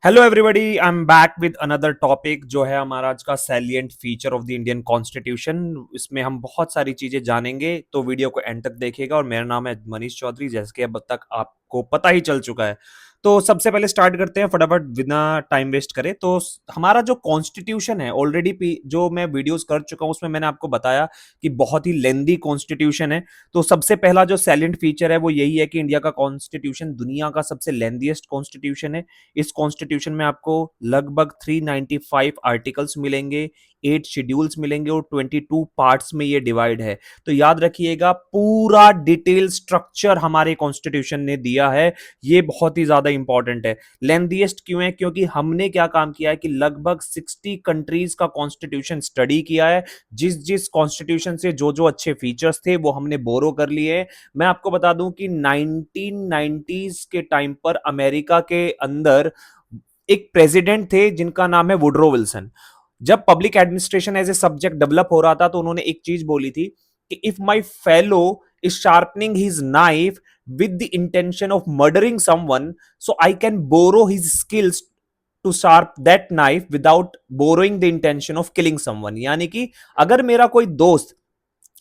Hello everybody, I am back with another topic जो है हमारा आज का salient feature of the Indian constitution. इसमें हम बहुत सारी चीजें जानेंगे, तो वीडियो को एंड तक देखिएगा। और मेरा नाम है मनीष चौधरी, जैसे कि अब तक आपको पता ही चल चुका है। तो सबसे पहले स्टार्ट करते हैं फटाफट बिना टाइम वेस्ट करे। तो हमारा जो कॉन्स्टिट्यूशन है ऑलरेडी जो मैं वीडियोस कर चुका हूं उसमें मैंने आपको बताया कि बहुत ही लेंदी कॉन्स्टिट्यूशन है। तो सबसे पहला जो सैलिएंट फीचर है वो यही है कि इंडिया का कॉन्स्टिट्यूशन दुनिया का सबसे लेंदीएस्ट कॉन्स्टिट्यूशन है। इस कॉन्स्टिट्यूशन में आपको लगभग 395 आर्टिकल्स मिलेंगे, 8 शेड्यूल्स मिलेंगे और 22 पार्ट्स में ये डिवाइड है। तो याद रखिएगा, पूरा डिटेल स्ट्रक्चर हमारे कॉन्स्टिट्यूशन ने दिया है। ये बहुत ही ज्यादा इंपॉर्टेंट है। लेंथीएस्ट क्यों है? क्योंकि हमने क्या काम किया है कि लगभग 60 कंट्रीज का कॉन्स्टिट्यूशन स्टडी किया है। जिस जिस कॉन्स्टिट्यूशन से जो जो अच्छे फीचर्स थे वो हमने बोरो कर लिए। मैं आपको बता दूं कि 1990s के टाइम पर अमेरिका के अंदर एक प्रेसिडेंट थे जिनका नाम है वुडरो विल्सन। जब public administration as a subject develop हो रहा था तो उन्होंने एक चीज बोली थी कि if my fellow is sharpening his knife with the intention of murdering someone, so I can borrow his skills to sharp that knife without borrowing the intention of killing someone। यानी कि अगर मेरा कोई दोस्त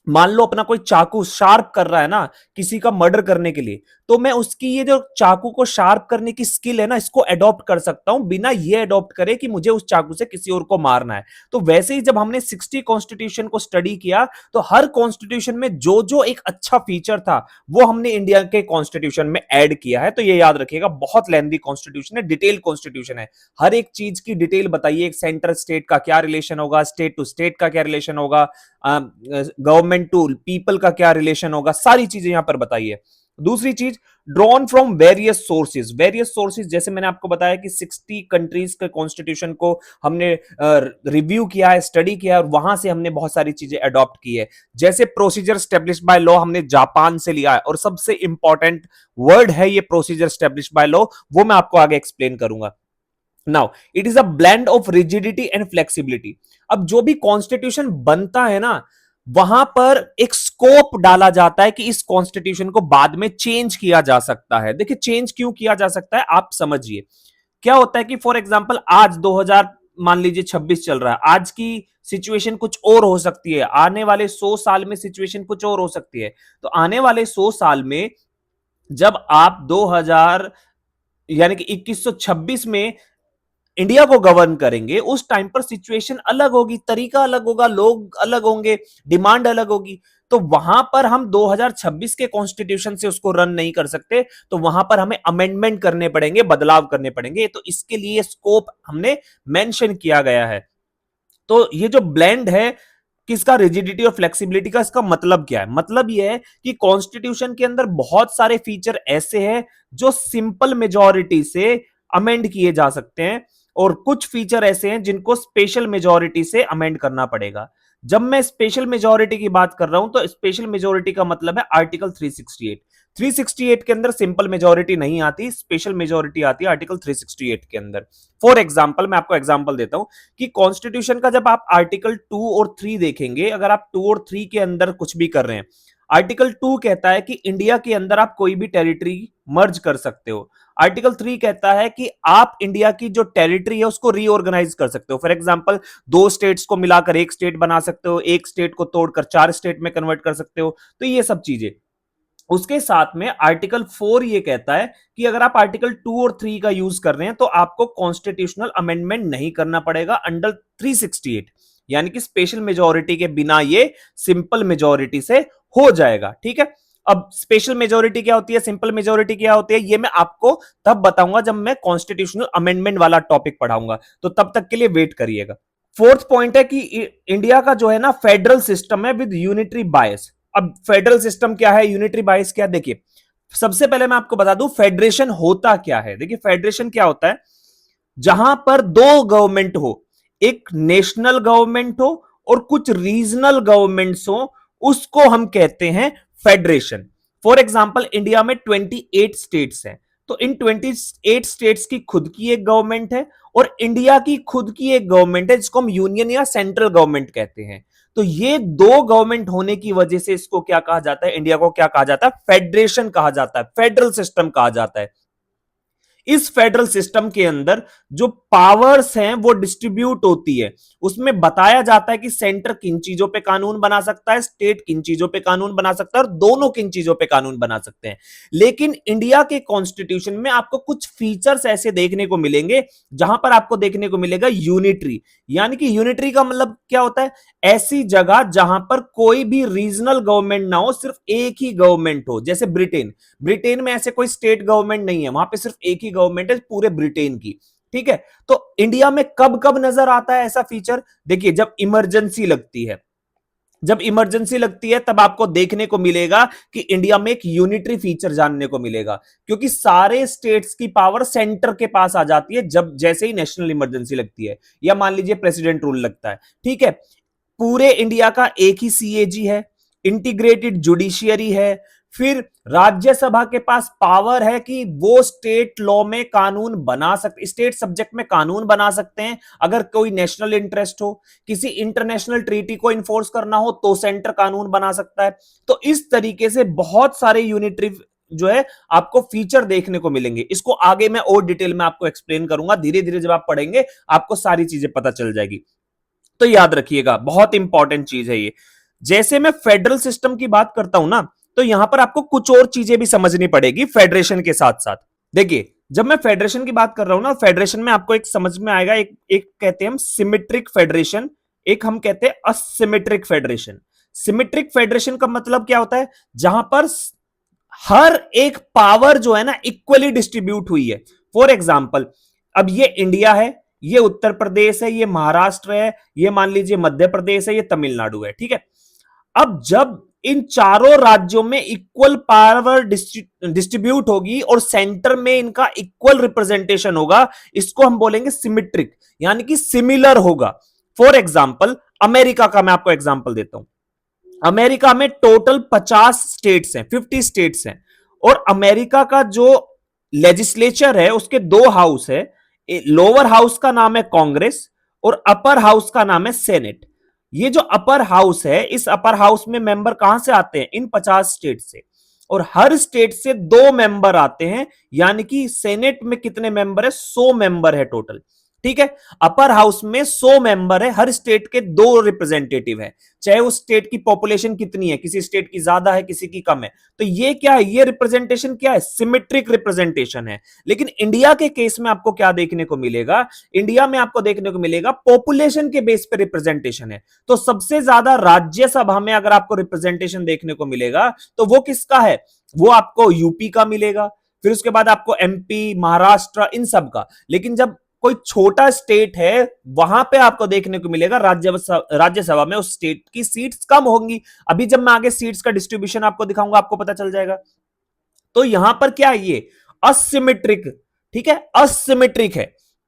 मान लो अपना कोई चाकू शार्प कर रहा है ना किसी का मर्डर करने के लिए, तो मैं उसकी ये जो चाकू को शार्प करने की स्किल है ना इसको अडॉप्ट कर सकता हूं बिना ये अडॉप्ट करे कि मुझे उस चाकू से किसी और को मारना है। तो वैसे ही जब हमने 60 कॉन्स्टिट्यूशन को स्टडी किया तो हर कॉन्स्टिट्यूशन में जो जो एक अच्छा फीचर था वो हमने इंडिया के कॉन्स्टिट्यूशन में ऐड किया है। तो ये याद रखिएगा, बहुत लेंथी कॉन्स्टिट्यूशन है, डिटेल कॉन्स्टिट्यूशन है। हर एक चीज की डिटेल बताइए, सेंटर स्टेट का क्या रिलेशन होगा, स्टेट टू स्टेट का क्या रिलेशन होगा, गवर्नमेंट टू पीपल का क्या रिलेशन होगा, सारी चीजें यहां पर बताइए। दूसरी चीज, drawn from various sources. Various sources जैसे मैंने आपको बताया कि 60 कंट्रीज के कॉन्स्टिट्यूशन को हमने रिव्यू किया है, स्टडी किया है और वहां से हमने बहुत सारी चीजें अडॉप्ट की है। जैसे प्रोसीजर स्टेब्लिश बाय लॉ हमने जापान से लिया है, और सबसे इंपॉर्टेंट वर्ड है ये प्रोसीजर स्टेब्लिश बाय लॉ, वो मैं आपको आगे एक्सप्लेन करूंगा। Now it is a blend of rigidity and flexibility. अब जो भी कॉन्स्टिट्यूशन बनता है ना वहां पर एक स्कोप डाला जाता है कि इस कॉन्स्टिट्यूशन को बाद में चेंज किया जा सकता है। देखिए चेंज क्यों किया जा सकता है आप समझिए। क्या होता है कि फॉर एग्जांपल आज 2000 मान लीजिए 26 चल रहा है, आज की सिचुएशन कुछ और हो सकती है, आने वाले 100 साल में सिचुएशन कुछ और हो सकती है। तो आने वाले 100 साल में जब आप 2000 यानी कि 2126 में इंडिया को गवर्न करेंगे, उस टाइम पर सिचुएशन अलग होगी, तरीका अलग होगा, लोग अलग होंगे, डिमांड अलग होगी। तो वहां पर हम 2026 के कॉन्स्टिट्यूशन से उसको रन नहीं कर सकते, तो वहां पर हमें अमेंडमेंट करने पड़ेंगे, बदलाव करने पड़ेंगे। तो इसके लिए स्कोप हमने मेंशन किया गया है। तो ये जो ब्लेंड है किसका, रिजिडिटी और फ्लेक्सिबिलिटी का, इसका मतलब क्या है? मतलब यह है कि कॉन्स्टिट्यूशन के अंदर बहुत सारे फीचर ऐसे हैं जो सिंपल मेजॉरिटी से अमेंड किए जा सकते हैं, और कुछ फीचर ऐसे हैं जिनको स्पेशल मेजॉरिटी से अमेंड करना पड़ेगा। जब मैं स्पेशल मेजॉरिटी की बात कर रहा हूं तो स्पेशल मेजॉरिटी का मतलब है आर्टिकल 368। 368 के अंदर सिंपल मेजॉरिटी नहीं आती, स्पेशल मेजॉरिटी आती है आर्टिकल 368 के अंदर। फॉर एग्जाम्पल मैं आपको एग्जाम्पल देता हूं कि कॉन्स्टिट्यूशन का जब आप आर्टिकल 2 और 3 देखेंगे, अगर आप 2 और 3 के अंदर कुछ भी कर रहे हैं, आर्टिकल 2 कहता है कि इंडिया के अंदर आप कोई भी टेरिटरी मर्ज कर सकते हो। आर्टिकल 3 कहता है कि आप इंडिया की जो टेरिटरी है उसको रीऑर्गेनाइज कर सकते हो। फॉर एग्जांपल दो स्टेट्स को मिलाकर एक स्टेट बना सकते हो, एक स्टेट को तोड़कर 4 स्टेट में कन्वर्ट कर सकते हो। तो ये सब चीजें, उसके साथ में आर्टिकल 4 ये कहता है कि अगर आप आर्टिकल 2 और 3 का यूज कर रहे हैं तो आपको कॉन्स्टिट्यूशनल अमेंडमेंट नहीं करना पड़ेगा अंडर 368, यानी कि स्पेशल मेजॉरिटी के बिना ये सिंपल मेजॉरिटी से हो जाएगा। ठीक है, अब स्पेशल मेजॉरिटी क्या होती है, सिंपल मेजॉरिटी क्या होती है, ये मैं आपको तब बताऊंगा जब मैं कॉन्स्टिट्यूशनल अमेंडमेंट वाला टॉपिक पढ़ाऊंगा, तो तब तक के लिए वेट करिएगा। फोर्थ पॉइंट है कि इंडिया का जो है ना फेडरल सिस्टम है विद यूनिटरी बायस। अब फेडरल सिस्टम क्या है, यूनिटरी बायस क्या है, देखिए सबसे पहले मैं आपको बता दूं फेडरेशन होता क्या है। देखिए फेडरेशन क्या होता है, जहां पर दो गवर्नमेंट हो, एक नेशनल गवर्नमेंट हो और कुछ रीजनल गवर्नमेंट्स हो, उसको हम कहते हैं फेडरेशन। फॉर एग्जांपल इंडिया में 28 स्टेट्स हैं, तो इन 28 स्टेट्स की खुद की एक गवर्नमेंट है और इंडिया की खुद की एक गवर्नमेंट है जिसको हम यूनियन या सेंट्रल गवर्नमेंट कहते हैं। तो ये दो गवर्नमेंट होने की वजह से इसको क्या कहा जाता है, इंडिया को क्या कहा जाता है, फेडरेशन कहा जाता है, फेडरल सिस्टम कहा जाता है। इस फेडरल सिस्टम के अंदर जो पावर्स हैं वो डिस्ट्रीब्यूट होती है, उसमें बताया जाता है कि सेंटर किन चीजों पे कानून बना सकता है, स्टेट किन चीजों पे कानून बना सकता है और दोनों किन चीजों पे कानून बना सकते हैं। लेकिन इंडिया के कॉन्स्टिट्यूशन में आपको कुछ फीचर्स ऐसे देखने को मिलेंगे जहां पर आपको देखने को मिलेगा यूनिटरी, यानी कि यूनिटरी का मतलब क्या होता है, ऐसी जगह जहां पर कोई भी रीजनल गवर्नमेंट ना हो, सिर्फ एक ही गवर्नमेंट हो। जैसे ब्रिटेन, ब्रिटेन में ऐसे कोई स्टेट गवर्नमेंट नहीं है, वहां पे सिर्फ एक ही गवर्नमेंट है पूरे ब्रिटेन की, ठीक है। तो इंडिया में कब कब नजर आता है ऐसा फीचर, देखिए जब इमरजेंसी लगती है, जब इमरजेंसी लगती है तब आपको देखने को मिलेगा कि इंडिया में एक यूनिटरी फीचर जानने को मिलेगा, क्योंकि सारे स्टेट्स की पावर सेंटर के पास आ जाती है जब जैसे ही नेशनल इमरजेंसी लगती है, या मान लीजिए प्रेसिडेंट रूल लगता है, ठीक है। पूरे इंडिया का एक ही सीएजी है, इंटीग्रेटेड जुडिशियरी है, फिर राज्यसभा के पास पावर है कि वो स्टेट लॉ में कानून बना सकते, स्टेट सब्जेक्ट में कानून बना सकते हैं। अगर कोई नेशनल इंटरेस्ट हो, किसी इंटरनेशनल ट्रीटी को इन्फोर्स करना हो तो सेंटर कानून बना सकता है। तो इस तरीके से बहुत सारे यूनिटरी जो है आपको फीचर देखने को मिलेंगे। इसको आगे मैं और डिटेल में आपको एक्सप्लेन करूंगा, धीरे धीरे जब आप पढ़ेंगे आपको सारी चीजें पता चल जाएगी। तो याद रखिएगा, बहुत इंपॉर्टेंट चीज है ये। जैसे मैं फेडरल सिस्टम की बात करता हूं ना, तो यहां पर आपको कुछ और चीजें भी समझनी पड़ेगी फेडरेशन के साथ साथ। देखिए जब मैं फेडरेशन की बात कर रहा हूं ना, फेडरेशन में आपको एक समझ में आएगा, एक एक कहते हैं हम सिमेट्रिक फेडरेशन, एक हम कहते हैं असिमेट्रिक फेडरेशन। सिमेट्रिक फेडरेशन का मतलब क्या होता है, जहां पर हर एक पावर जो है ना इक्वली डिस्ट्रीब्यूट हुई है। फॉर एग्जाम्पल, अब ये इंडिया है, ये उत्तर प्रदेश है, ये महाराष्ट्र है, ये मान लीजिए मध्य प्रदेश है, ये तमिलनाडु है, ठीक है। अब जब इन चारों राज्यों में इक्वल पावर डिस्ट्रीब्यूट होगी और सेंटर में इनका इक्वल रिप्रेजेंटेशन होगा, इसको हम बोलेंगे सिमेट्रिक, यानी कि सिमिलर होगा। फॉर एग्जाम्पल अमेरिका का मैं आपको एग्जाम्पल देता हूं। अमेरिका में टोटल 50 स्टेट्स हैं, 50 स्टेट्स हैं, और अमेरिका का जो लेजिस्लेचर है उसके दो हाउस है। लोअर हाउस का नाम है कांग्रेस और अपर हाउस का नाम है सेनेट। ये जो अपर हाउस है, इस अपर हाउस में मेंबर कहां से आते हैं, इन 50 स्टेट से, और हर स्टेट से 2 मेंबर आते हैं, यानी कि सेनेट में कितने मेंबर है, 100 मेंबर है टोटल, ठीक है। अपर हाउस में 100 मेंबर है, हर स्टेट के 2 रिप्रेजेंटेटिव है, चाहे उस स्टेट की पॉपुलेशन कितनी है, किसी स्टेट की ज्यादा है किसी की कम है। तो ये क्या है, ये रिप्रेजेंटेशन क्या है, सिमेट्रिक रिप्रेजेंटेशन है। लेकिन इंडिया के केस में आपको क्या देखने को मिलेगा, इंडिया में आपको देखने को मिलेगा पॉपुलेशन के बेस पे रिप्रेजेंटेशन है। तो सबसे ज्यादा राज्यसभा में अगर आपको रिप्रेजेंटेशन देखने को मिलेगा तो वो किसका है, वो आपको यूपी का मिलेगा, फिर उसके बाद आपको एमपी, महाराष्ट्र, इन सब का। लेकिन जब कोई छोटा स्टेट है वहां पे आपको देखने को मिलेगा राज्यसभा में उस स्टेट की सीट्स कम होंगी। अभी जब मैं आगे सीट्स का डिस्ट्रीब्यूशन आपको दिखाऊंगा आपको पता चल जाएगा। तो यहां पर क्या है, ये असिमेट्रिक, ठीक है, असिमेट्रिक है।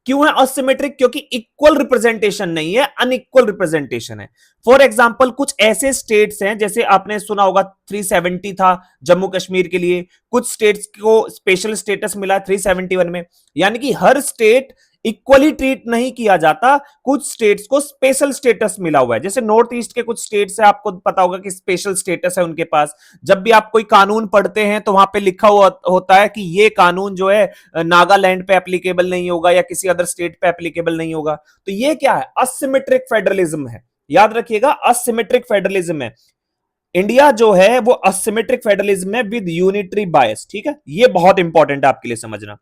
क्यों है असिमेट्रिक, क्योंकि इक्वल रिप्रेजेंटेशन नहीं है, अनइक्वल रिप्रेजेंटेशन है। फॉर एग्जांपल कुछ ऐसे स्टेट्स हैं, जैसे आपने सुना होगा 370 था जम्मू कश्मीर के लिए, कुछ स्टेट्स को स्पेशल स्टेटस मिला 371 में, यानी कि हर स्टेट इक्वली ट्रीट नहीं किया जाता, कुछ स्टेट्स को स्पेशल स्टेटस मिला हुआ है। जैसे नॉर्थ ईस्ट के कुछ स्टेट्स है, आपको पता होगा कि स्पेशल स्टेटस है उनके पास। जब भी आप कोई कानून पढ़ते हैं तो वहां पे लिखा हुआ होता है कि ये कानून जो है नागालैंड पे एप्लीकेबल नहीं होगा या किसी अदर स्टेट पे एप्लीकेबल नहीं होगा। तो ये क्या है, असिमेट्रिक फेडरलिज्म है, याद रखिएगा असिमेट्रिक फेडरलिज्म है। इंडिया जो है वो असिमेट्रिक फेडरलिज्म है विद यूनिटरी बायस, ठीक है, ये बहुत इंपॉर्टेंट है आपके लिए समझना।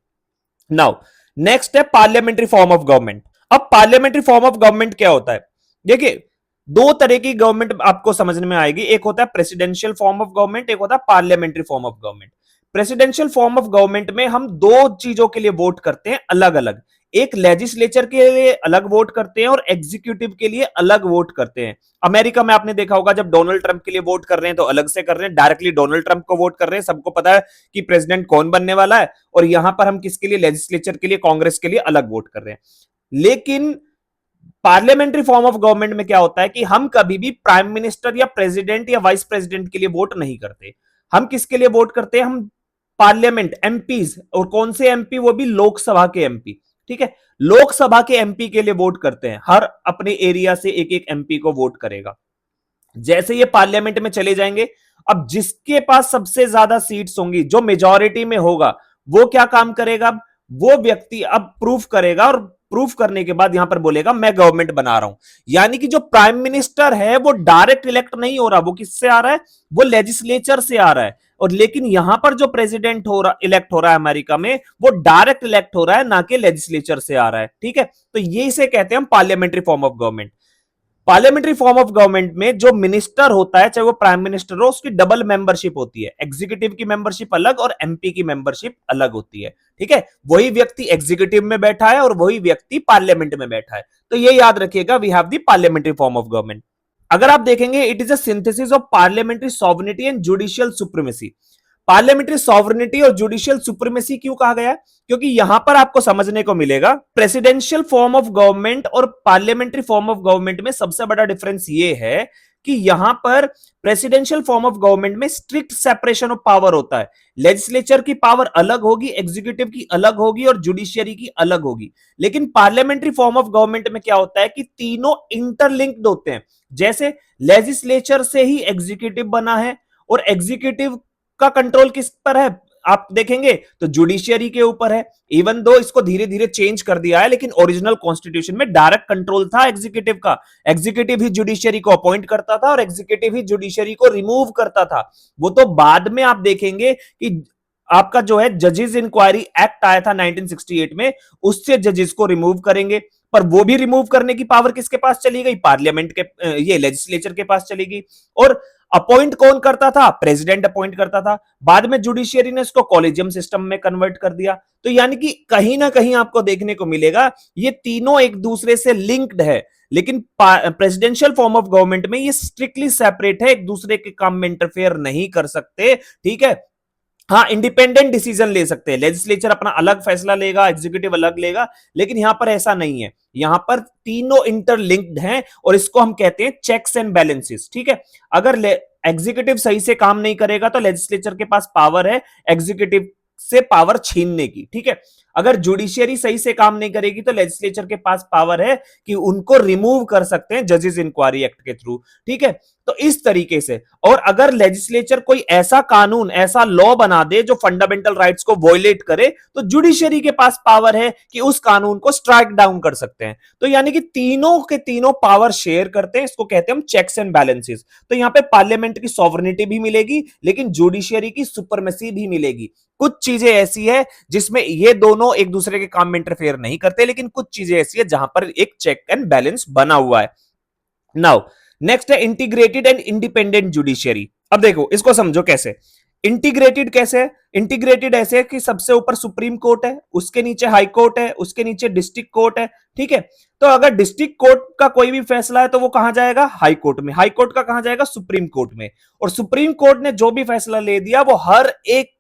नाउ नेक्स्ट है पार्लियामेंट्री फॉर्म ऑफ गवर्नमेंट। अब पार्लियामेंट्री फॉर्म ऑफ गवर्नमेंट क्या होता है, देखिए दो तरह की गवर्नमेंट आपको समझने में आएगी, एक होता है प्रेसिडेंशियल फॉर्म ऑफ गवर्नमेंट, एक होता है parliamentary form of government. Presidential form of government में हम दो चीजों के लिए वोट करते हैं अलग अलग, एक लेजिस्लेचर के लिए अलग वोट करते हैं और एग्जीक्यूटिव के लिए अलग वोट करते हैं। अमेरिका में आपने देखा होगा जब डोनाल्ड ट्रंप के लिए वोट कर रहे हैं तो अलग से कर रहे हैं, डायरेक्टली डोनाल्ड ट्रंप को वोट कर रहे हैं, सबको पता है कि प्रेसिडेंट कौन बनने वाला है, और यहां पर हम किसके लिए, लेजिस्लेचर के लिए, कांग्रेस के लिए अलग वोट कर रहे हैं। लेकिन पार्लियामेंट्री फॉर्म ऑफ गवर्नमेंट में क्या होता है कि हम कभी भी प्राइम मिनिस्टर या प्रेसिडेंट या वाइस प्रेसिडेंट के लिए वोट नहीं करते। हम किसके लिए वोट करते हैं, हम पार्लियामेंट, एमपीज, और कौन से एमपी, वो भी लोकसभा के एमपी, ठीक है, लोकसभा के एमपी के लिए वोट करते हैं। हर अपने एरिया से एक एक एमपी को वोट करेगा। जैसे ये पार्लियामेंट में चले जाएंगे, अब जिसके पास सबसे ज्यादा सीट्स होंगी, जो मेजॉरिटी में होगा, वो क्या काम करेगा, वो व्यक्ति अब प्रूफ करेगा और प्रूफ करने के बाद यहां पर बोलेगा मैं गवर्नमेंट बना रहा हूं। यानी कि जो प्राइम मिनिस्टर है वो डायरेक्ट इलेक्ट नहीं हो रहा, वो किससे आ रहा है, वो लेजिस्लेचर से आ रहा है। और लेकिन यहां पर जो प्रेसिडेंट हो रहा, इलेक्ट हो रहा है अमेरिका में, वो डायरेक्ट इलेक्ट हो रहा है, ना कि लेजिस्लेचर से आ रहा है। ठीक है, तो ये इसे कहते हैं हम parliamentary form of government. Parliamentary form of government में जो मिनिस्टर होता है, चाहे वो प्राइम मिनिस्टर हो, उसकी डबल मेंबरशिप होती है, एग्जीक्यूटिव की मेंबरशिप अलग और एमपी की मेंबरशिप अलग होती है। ठीक है, वही व्यक्ति एग्जीक्यूटिव में बैठा है और वही व्यक्ति पार्लियामेंट में बैठा है। तो ये याद रखिएगा, we have the parliamentary form of government. अगर आप देखेंगे, it is a synthesis of parliamentary sovereignty and judicial supremacy. Parliamentary sovereignty और जुडिशियल सुप्रीमेसी क्यों कहा गया, क्योंकि यहां पर आपको समझने को मिलेगा प्रेसिडेंशियल फॉर्म ऑफ गवर्नमेंट और पार्लियामेंट्री फॉर्म ऑफ गवर्नमेंट में सबसे बड़ा डिफरेंस यह है कि यहां पर प्रेसिडेंशियल फॉर्म ऑफ गवर्नमेंट में स्ट्रिक्ट सेपरेशन ऑफ पावर होता है। लेजिस्लेचर की पावर अलग होगी, एग्जीक्यूटिव की अलग होगी और जुडिशियरी की अलग होगी। लेकिन पार्लियामेंट्री फॉर्म ऑफ गवर्नमेंट में क्या होता है कि तीनों इंटरलिंक्ड होते हैं। जैसे लेजिस्लेचर से ही एग्जीक्यूटिव बना है और एग्जीक्यूटिव का कंट्रोल किस पर है, आप देखेंगे तो जुडिशियरी के ऊपर है। इवन दो इसको धीरे धीरे चेंज कर दिया है, लेकिन ओरिजिनल कॉन्स्टिट्यूशन में डायरेक्ट कंट्रोल था एग्जीक्यूटिव का। एग्जीक्यूटिव ही जुडिशियरी को अपॉइंट करता था और एग्जीक्यूटिव ही जुडिशियरी को रिमूव करता था। वो तो बाद में आप देखेंगे कि आपका जो है जजेस इंक्वायरी एक्ट आया था 1968 में, उससे जजेस को रिमूव करेंगे। पर वो भी रिमूव करने की पावर किसके पास चली गई, पार्लियामेंट के, ये लेजिस्लेचर के पास चली गई। और अपॉइंट कौन करता था, प्रेसिडेंट अपॉइंट करता था। बाद में जुडिशियरी ने इसको कॉलेजियम सिस्टम में कन्वर्ट कर दिया। तो यानी कि कहीं ना कहीं आपको देखने को मिलेगा ये तीनों एक दूसरे से लिंक्ड है, लेकिन प्रेसिडेंशियल फॉर्म ऑफ गवर्नमेंट में ये स्ट्रिक्टली सेपरेट है, एक दूसरे के काम में इंटरफेयर नहीं कर सकते। ठीक है, हाँ इंडिपेंडेंट डिसीजन ले सकते हैं, लेजिस्लेचर अपना अलग फैसला लेगा, एग्जीक्यूटिव अलग लेगा, लेकिन यहां पर ऐसा नहीं है। यहां पर तीनों इंटरलिंक्ड हैं और इसको हम कहते हैं चेक्स एंड बैलेंसेस। ठीक है, अगर एग्जीक्यूटिव सही से काम नहीं करेगा तो लेजिस्लेचर के पास पावर है एग्जीक्यूटिव से पावर छीनने की। ठीक है, अगर जुडिशियरी सही से काम नहीं करेगी तो लेजिस्लेचर के पास पावर है कि उनको रिमूव कर सकते हैं जजेस इंक्वायरी एक्ट के थ्रू। ठीक है, तो इस तरीके से। और अगर लेजिस्लेचर कोई ऐसा कानून, ऐसा लॉ बना दे जो फंडामेंटल राइट्स को वॉयलेट करे, तो जुडिशियरी के पास पावर है कि उस कानून को स्ट्राइक डाउन कर सकते हैं। तो यानी कि तीनों के तीनों पावर शेयर करते हैं, इसको कहते हैं हम चेक्स एंड बैलेंसेस। तो यहां पे पार्लियामेंट की सॉवरेनिटी भी मिलेगी, लेकिन जुडिशियरी की सुपरमेसी भी मिलेगी। कुछ चीजें ऐसी है जिसमें ये दोनों एक दूसरे के काम में इंटरफेयर नहीं करते, लेकिन कुछ चीजें ऐसी है जहां पर एक चेक एंड बैलेंस बना हुआ है। नाउ नेक्स्ट है इंटीग्रेटेड एंड इंडिपेंडेंट जुडिशियरी। अब देखो इसको समझो कैसे। इंटीग्रेटेड कैसे है, इंटीग्रेटेड ऐसे है कि सबसे ऊपर सुप्रीम कोर्ट है, उसके नीचे हाई कोर्ट है, उसके नीचे डिस्ट्रिक्ट कोर्ट है। ठीक है, तो अगर डिस्ट्रिक्ट कोर्ट का कोई भी फैसला है तो वो कहां जाएगा, हाई कोर्ट में। हाई कोर्ट का कहां जाएगा, सुप्रीम कोर्ट में। और सुप्रीम कोर्ट ने जो भी फैसला ले दिया वो हर एक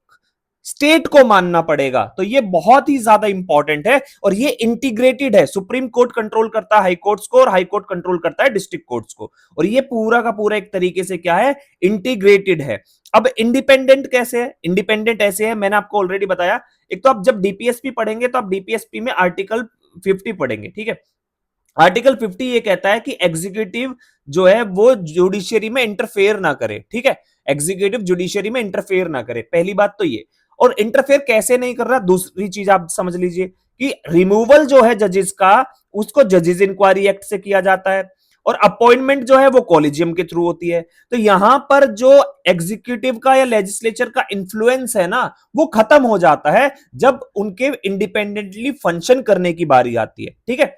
स्टेट को मानना पड़ेगा। तो ये बहुत ही ज्यादा इंपॉर्टेंट है और ये इंटीग्रेटेड है। सुप्रीम कोर्ट कंट्रोल करता है हाई कोर्ट्स को और हाई कोर्ट कंट्रोल करता है डिस्ट्रिक्ट कोर्ट्स को। और ये पूरा का पूरा एक तरीके से क्या है, इंटीग्रेटेड है। अब इंडिपेंडेंट कैसे है, इंडिपेंडेंट ऐसे है, मैंने आपको ऑलरेडी बताया। एक तो आप जब डीपीएसपी पढ़ेंगे तो आप डीपीएसपी में आर्टिकल 50 पढ़ेंगे। ठीक है, आर्टिकल 50 ये कहता है कि एग्जीक्यूटिव जो है वो जुडिशियरी में इंटरफेयर ना करे। ठीक है, एग्जीक्यूटिव जुडिशियरी में इंटरफेयर ना करे, पहली बात तो ये। और इंटरफेयर कैसे नहीं कर रहा, दूसरी चीज आप समझ लीजिए कि रिमूवल जो है जजेस का, उसको जजेस इंक्वायरी एक्ट से किया जाता है और अपॉइंटमेंट जो है वो कॉलेजियम के थ्रू होती है। तो यहां पर जो एग्जीक्यूटिव का या लेजिस्लेचर का इन्फ्लुएंस है ना, वो खत्म हो जाता है जब उनके इंडिपेंडेंटली फंक्शन करने की बारी आती है। ठीक है,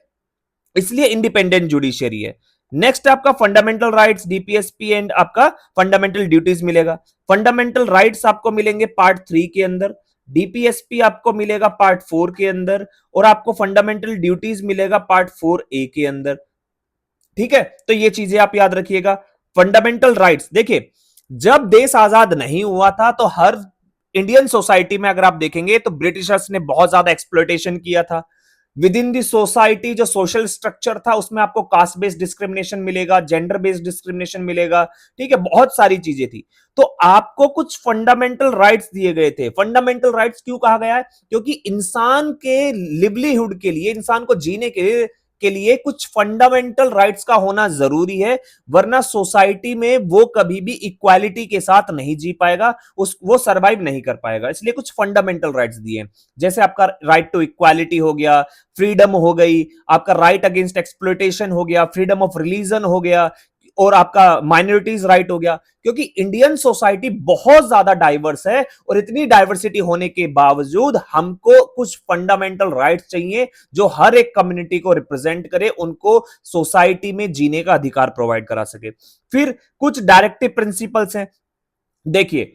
इसलिए इंडिपेंडेंट जुडिशियरी है। नेक्स्ट आपका फंडामेंटल राइट्स, डीपीएसपी एंड आपका फंडामेंटल ड्यूटीज मिलेगा। फंडामेंटल राइट्स आपको मिलेंगे पार्ट 3 के अंदर, डीपीएसपी आपको मिलेगा पार्ट 4 के अंदर और आपको फंडामेंटल ड्यूटीज मिलेगा पार्ट 4A के अंदर। ठीक है, तो ये चीजें आप याद रखिएगा। फंडामेंटल राइट्स देखिए, जब देश आजाद नहीं हुआ था तो हर इंडियन सोसाइटी में अगर आप देखेंगे तो ब्रिटिशर्स ने बहुत ज्यादा एक्सप्लॉयटेशन किया था। विद इन दी सोसाइटी जो सोशल स्ट्रक्चर था उसमें आपको कास्ट बेस्ड डिस्क्रिमिनेशन मिलेगा, जेंडर बेस्ड डिस्क्रिमिनेशन मिलेगा। ठीक है, बहुत सारी चीजें थी। तो आपको कुछ फंडामेंटल राइट्स दिए गए थे। फंडामेंटल राइट्स क्यों कहा गया है, क्योंकि इंसान के लिवलीहुड के लिए, इंसान को जीने के लिए के लिए कुछ फंडामेंटल राइट्स का होना जरूरी है, वरना सोसाइटी में वो कभी भी इक्वालिटी के साथ नहीं जी पाएगा, वो सरवाइव नहीं कर पाएगा। इसलिए कुछ फंडामेंटल राइट्स दिए, जैसे आपका राइट टू इक्वालिटी हो गया, फ्रीडम हो गई, आपका राइट अगेंस्ट एक्सप्लॉयटेशन हो गया, फ्रीडम ऑफ रिलीजन हो गया, और आपका माइनॉरिटीज राइट हो गया। क्योंकि इंडियन सोसाइटी बहुत ज्यादा डाइवर्स है, और इतनी डाइवर्सिटी होने के बावजूद हमको कुछ फंडामेंटल राइट्स चाहिए जो हर एक कम्युनिटी को रिप्रेजेंट करे, उनको सोसाइटी में जीने का अधिकार प्रोवाइड करा सके। फिर कुछ डायरेक्टिव प्रिंसिपल्स हैं। देखिए,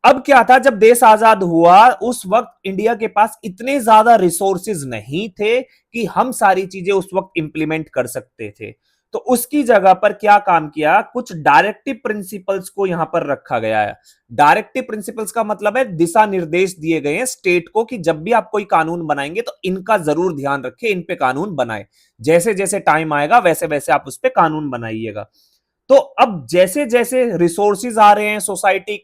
अब क्या था, जब देश आजाद हुआ उस वक्त इंडिया के पास इतने ज्यादा रिसोर्सेज नहीं थे कि हम सारी चीजें उस वक्त इंप्लीमेंट कर सकते थे। तो उसकी जगह पर क्या काम किया, कुछ डायरेक्टिव प्रिंसिपल्स को यहां पर रखा गया है। डायरेक्टिव प्रिंसिपल्स का मतलब है दिशा निर्देश दिए गए हैं स्टेट को कि जब भी आप कोई कानून बनाएंगे तो इनका जरूर ध्यान रखें, इन पे कानून बनाए, जैसे जैसे टाइम आएगा वैसे वैसे आप उस पे कानून बनाइएगा। तो अब जैसे जैसे रिसोर्सेज आ रहे हैं, सोसाइटी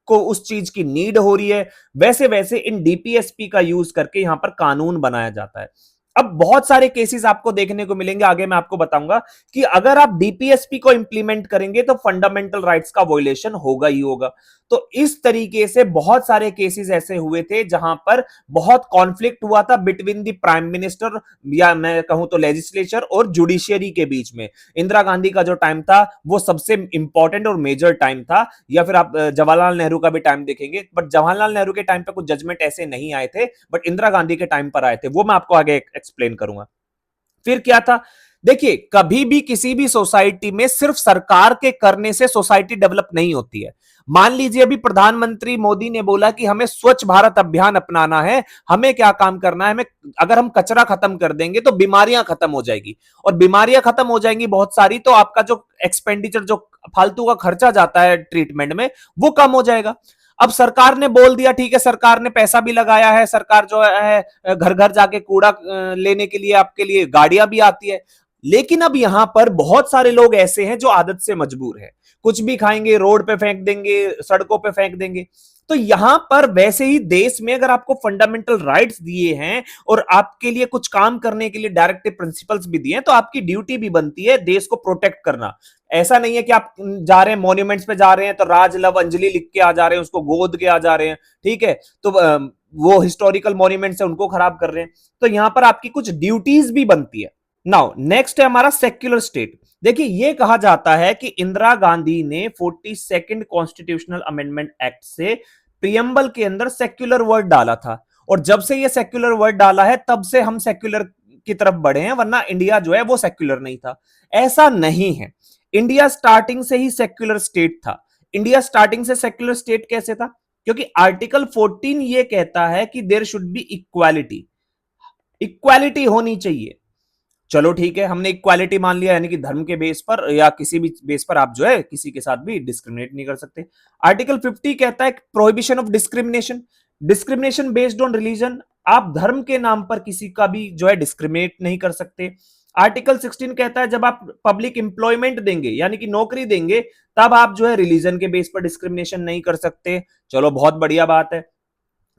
को उस चीज की नीड हो रही है, वैसे वैसे इन डीपीएसपी का यूज करके यहां पर कानून बनाया जाता है। अब बहुत सारे केसेस आपको देखने को मिलेंगे, आगे मैं आपको बताऊंगा कि अगर आप डीपीएसपी को इंप्लीमेंट करेंगे तो फंडामेंटल राइट्स का वॉयलेशन होगा ही होगा। तो इस तरीके से बहुत सारे केसेस ऐसे हुए थे जहां पर बहुत कॉन्फ्लिक्ट हुआ था बिटवीन द प्राइम मिनिस्टर, या मैं कहूं तो लेजिस्लेचर और जुडिशियरी के बीच में। इंदिरा गांधी का जो टाइम था वो सबसे इंपॉर्टेंट और मेजर टाइम था, या फिर आप जवाहरलाल नेहरू का भी टाइम देखेंगे, बट जवाहरलाल नेहरू के टाइम पे कुछ जजमेंट ऐसे नहीं आए थे, बट इंदिरा गांधी के टाइम पर आए थे, वो मैं आपको आगे एक्सप्लेन करूंगा। फिर क्या था, देखिए, कभी भी किसी भी सोसाइटी में सिर्फ सरकार के करने से सोसाइटी डेवलप नहीं होती है। मान लीजिए अभी प्रधानमंत्री मोदी ने बोला कि हमें स्वच्छ भारत अभियान अपनाना है, हमें क्या काम करना है, हमें अगर हम कचरा खत्म कर देंगे तो बीमारियां खत्म हो जाएगी, और बीमारियां खत्म हो जाएंगी बहुत सारी, तो आपका जो एक्सपेंडिचर, जो फालतू का खर्चा जाता है ट्रीटमेंट में, वो कम हो जाएगा। अब सरकार ने बोल दिया, ठीक है, सरकार ने पैसा भी लगाया है, सरकार जो है घर घर जाके कूड़ा लेने के लिए आपके लिए गाड़ियां भी आती है, लेकिन अब यहां पर बहुत सारे लोग ऐसे हैं जो आदत से मजबूर है, कुछ भी खाएंगे रोड पे फेंक देंगे, सड़कों पे फेंक देंगे। तो यहां पर वैसे ही देश में अगर आपको फंडामेंटल राइट्स दिए हैं और आपके लिए कुछ काम करने के लिए डायरेक्टिव प्रिंसिपल्स भी दिए हैं, तो आपकी ड्यूटी भी बनती है देश को प्रोटेक्ट करना। ऐसा नहीं है कि आप जा रहे हैं मॉन्यूमेंट्स पे जा रहे हैं तो राज लव अंजलि लिख के आ जा रहे हैं, उसको गोद के आ जा रहे हैं, ठीक है, तो वो हिस्टोरिकल मॉन्यूमेंट्स है उनको खराब कर रहे हैं। तो यहां पर आपकी कुछ ड्यूटीज भी बनती है। नाउ नेक्स्ट है हमारा सेक्युलर स्टेट। देखिए, यह कहा जाता है कि इंदिरा गांधी ने 42nd कॉन्स्टिट्यूशनल अमेंडमेंट एक्ट से प्रियम्बल के अंदर सेक्युलर वर्ड डाला था, और जब से यह सेक्युलर वर्ड डाला है तब से हम सेक्युलर की तरफ बढ़े हैं, वरना इंडिया जो है वो सेक्युलर नहीं था। ऐसा नहीं है, इंडिया स्टार्टिंग से ही सेक्युलर स्टेट था। इंडिया स्टार्टिंग से सेक्युलर स्टेट कैसे था, क्योंकि आर्टिकल 14 यह कहता है कि there should be equality, equality होनी चाहिए। चलो ठीक है, हमने इक्वालिटी मान लिया, यानी कि धर्म के बेस पर या किसी भी बेस पर आप जो है किसी के साथ भी डिस्क्रिमिनेट नहीं कर सकते। आर्टिकल 50 कहता है prohibition of discrimination, discrimination based on religion, आप धर्म के नाम पर किसी का भी जो है डिस्क्रिमिनेट नहीं कर सकते। आर्टिकल 16 कहता है जब आप पब्लिक इंप्लॉयमेंट देंगे, यानी कि नौकरी देंगे, तब आप जो है रिलीजन के बेस पर डिस्क्रिमिनेशन नहीं कर सकते। चलो बहुत बढ़िया बात है।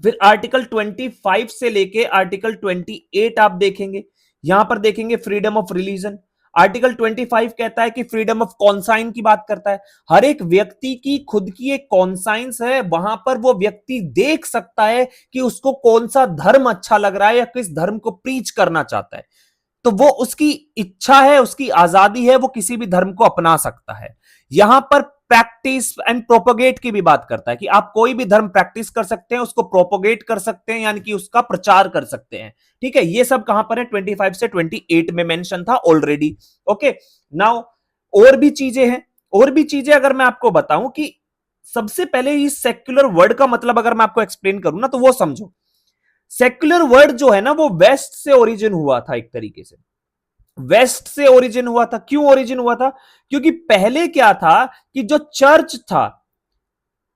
फिर आर्टिकल 25 से लेके आर्टिकल 28 आप देखेंगे, यहां पर देखेंगे फ्रीडम ऑफ रिलीजन। आर्टिकल 25 कहता है कि फ्रीडम ऑफ कॉन्साइन की बात करता है, हर एक व्यक्ति की खुद की एक कॉन्साइंस है, वहां पर वो व्यक्ति देख सकता है कि उसको कौन सा धर्म अच्छा लग रहा है या किस धर्म को प्रीच करना चाहता है, तो वो उसकी इच्छा है, उसकी आजादी है, वो किसी भी धर्म को अपना सकता है। यहां पर प्रैक्टिस एंड प्रोपोगेट की भी बात करता है कि आप कोई भी धर्म प्रैक्टिस कर सकते हैं, उसको प्रोपोगेट कर सकते हैं, यानी कि उसका प्रचार कर सकते हैं। ठीक है, ये सब कहां पर है, 25 से 28 में मेंशन था ऑलरेडी। ओके, नाउ और भी चीजें हैं, और भी चीजें अगर मैं आपको बताऊं कि सबसे पहले इस सेक्युलर वर्ड का मतलब अगर मैं आपको एक्सप्लेन करूं ना, तो वो समझो। सेक्युलर वर्ड जो है ना वो वेस्ट से ओरिजिन हुआ था, एक तरीके से वेस्ट से ओरिजिन हुआ था। क्यों ओरिजिन हुआ था, क्योंकि पहले क्या था कि जो चर्च था,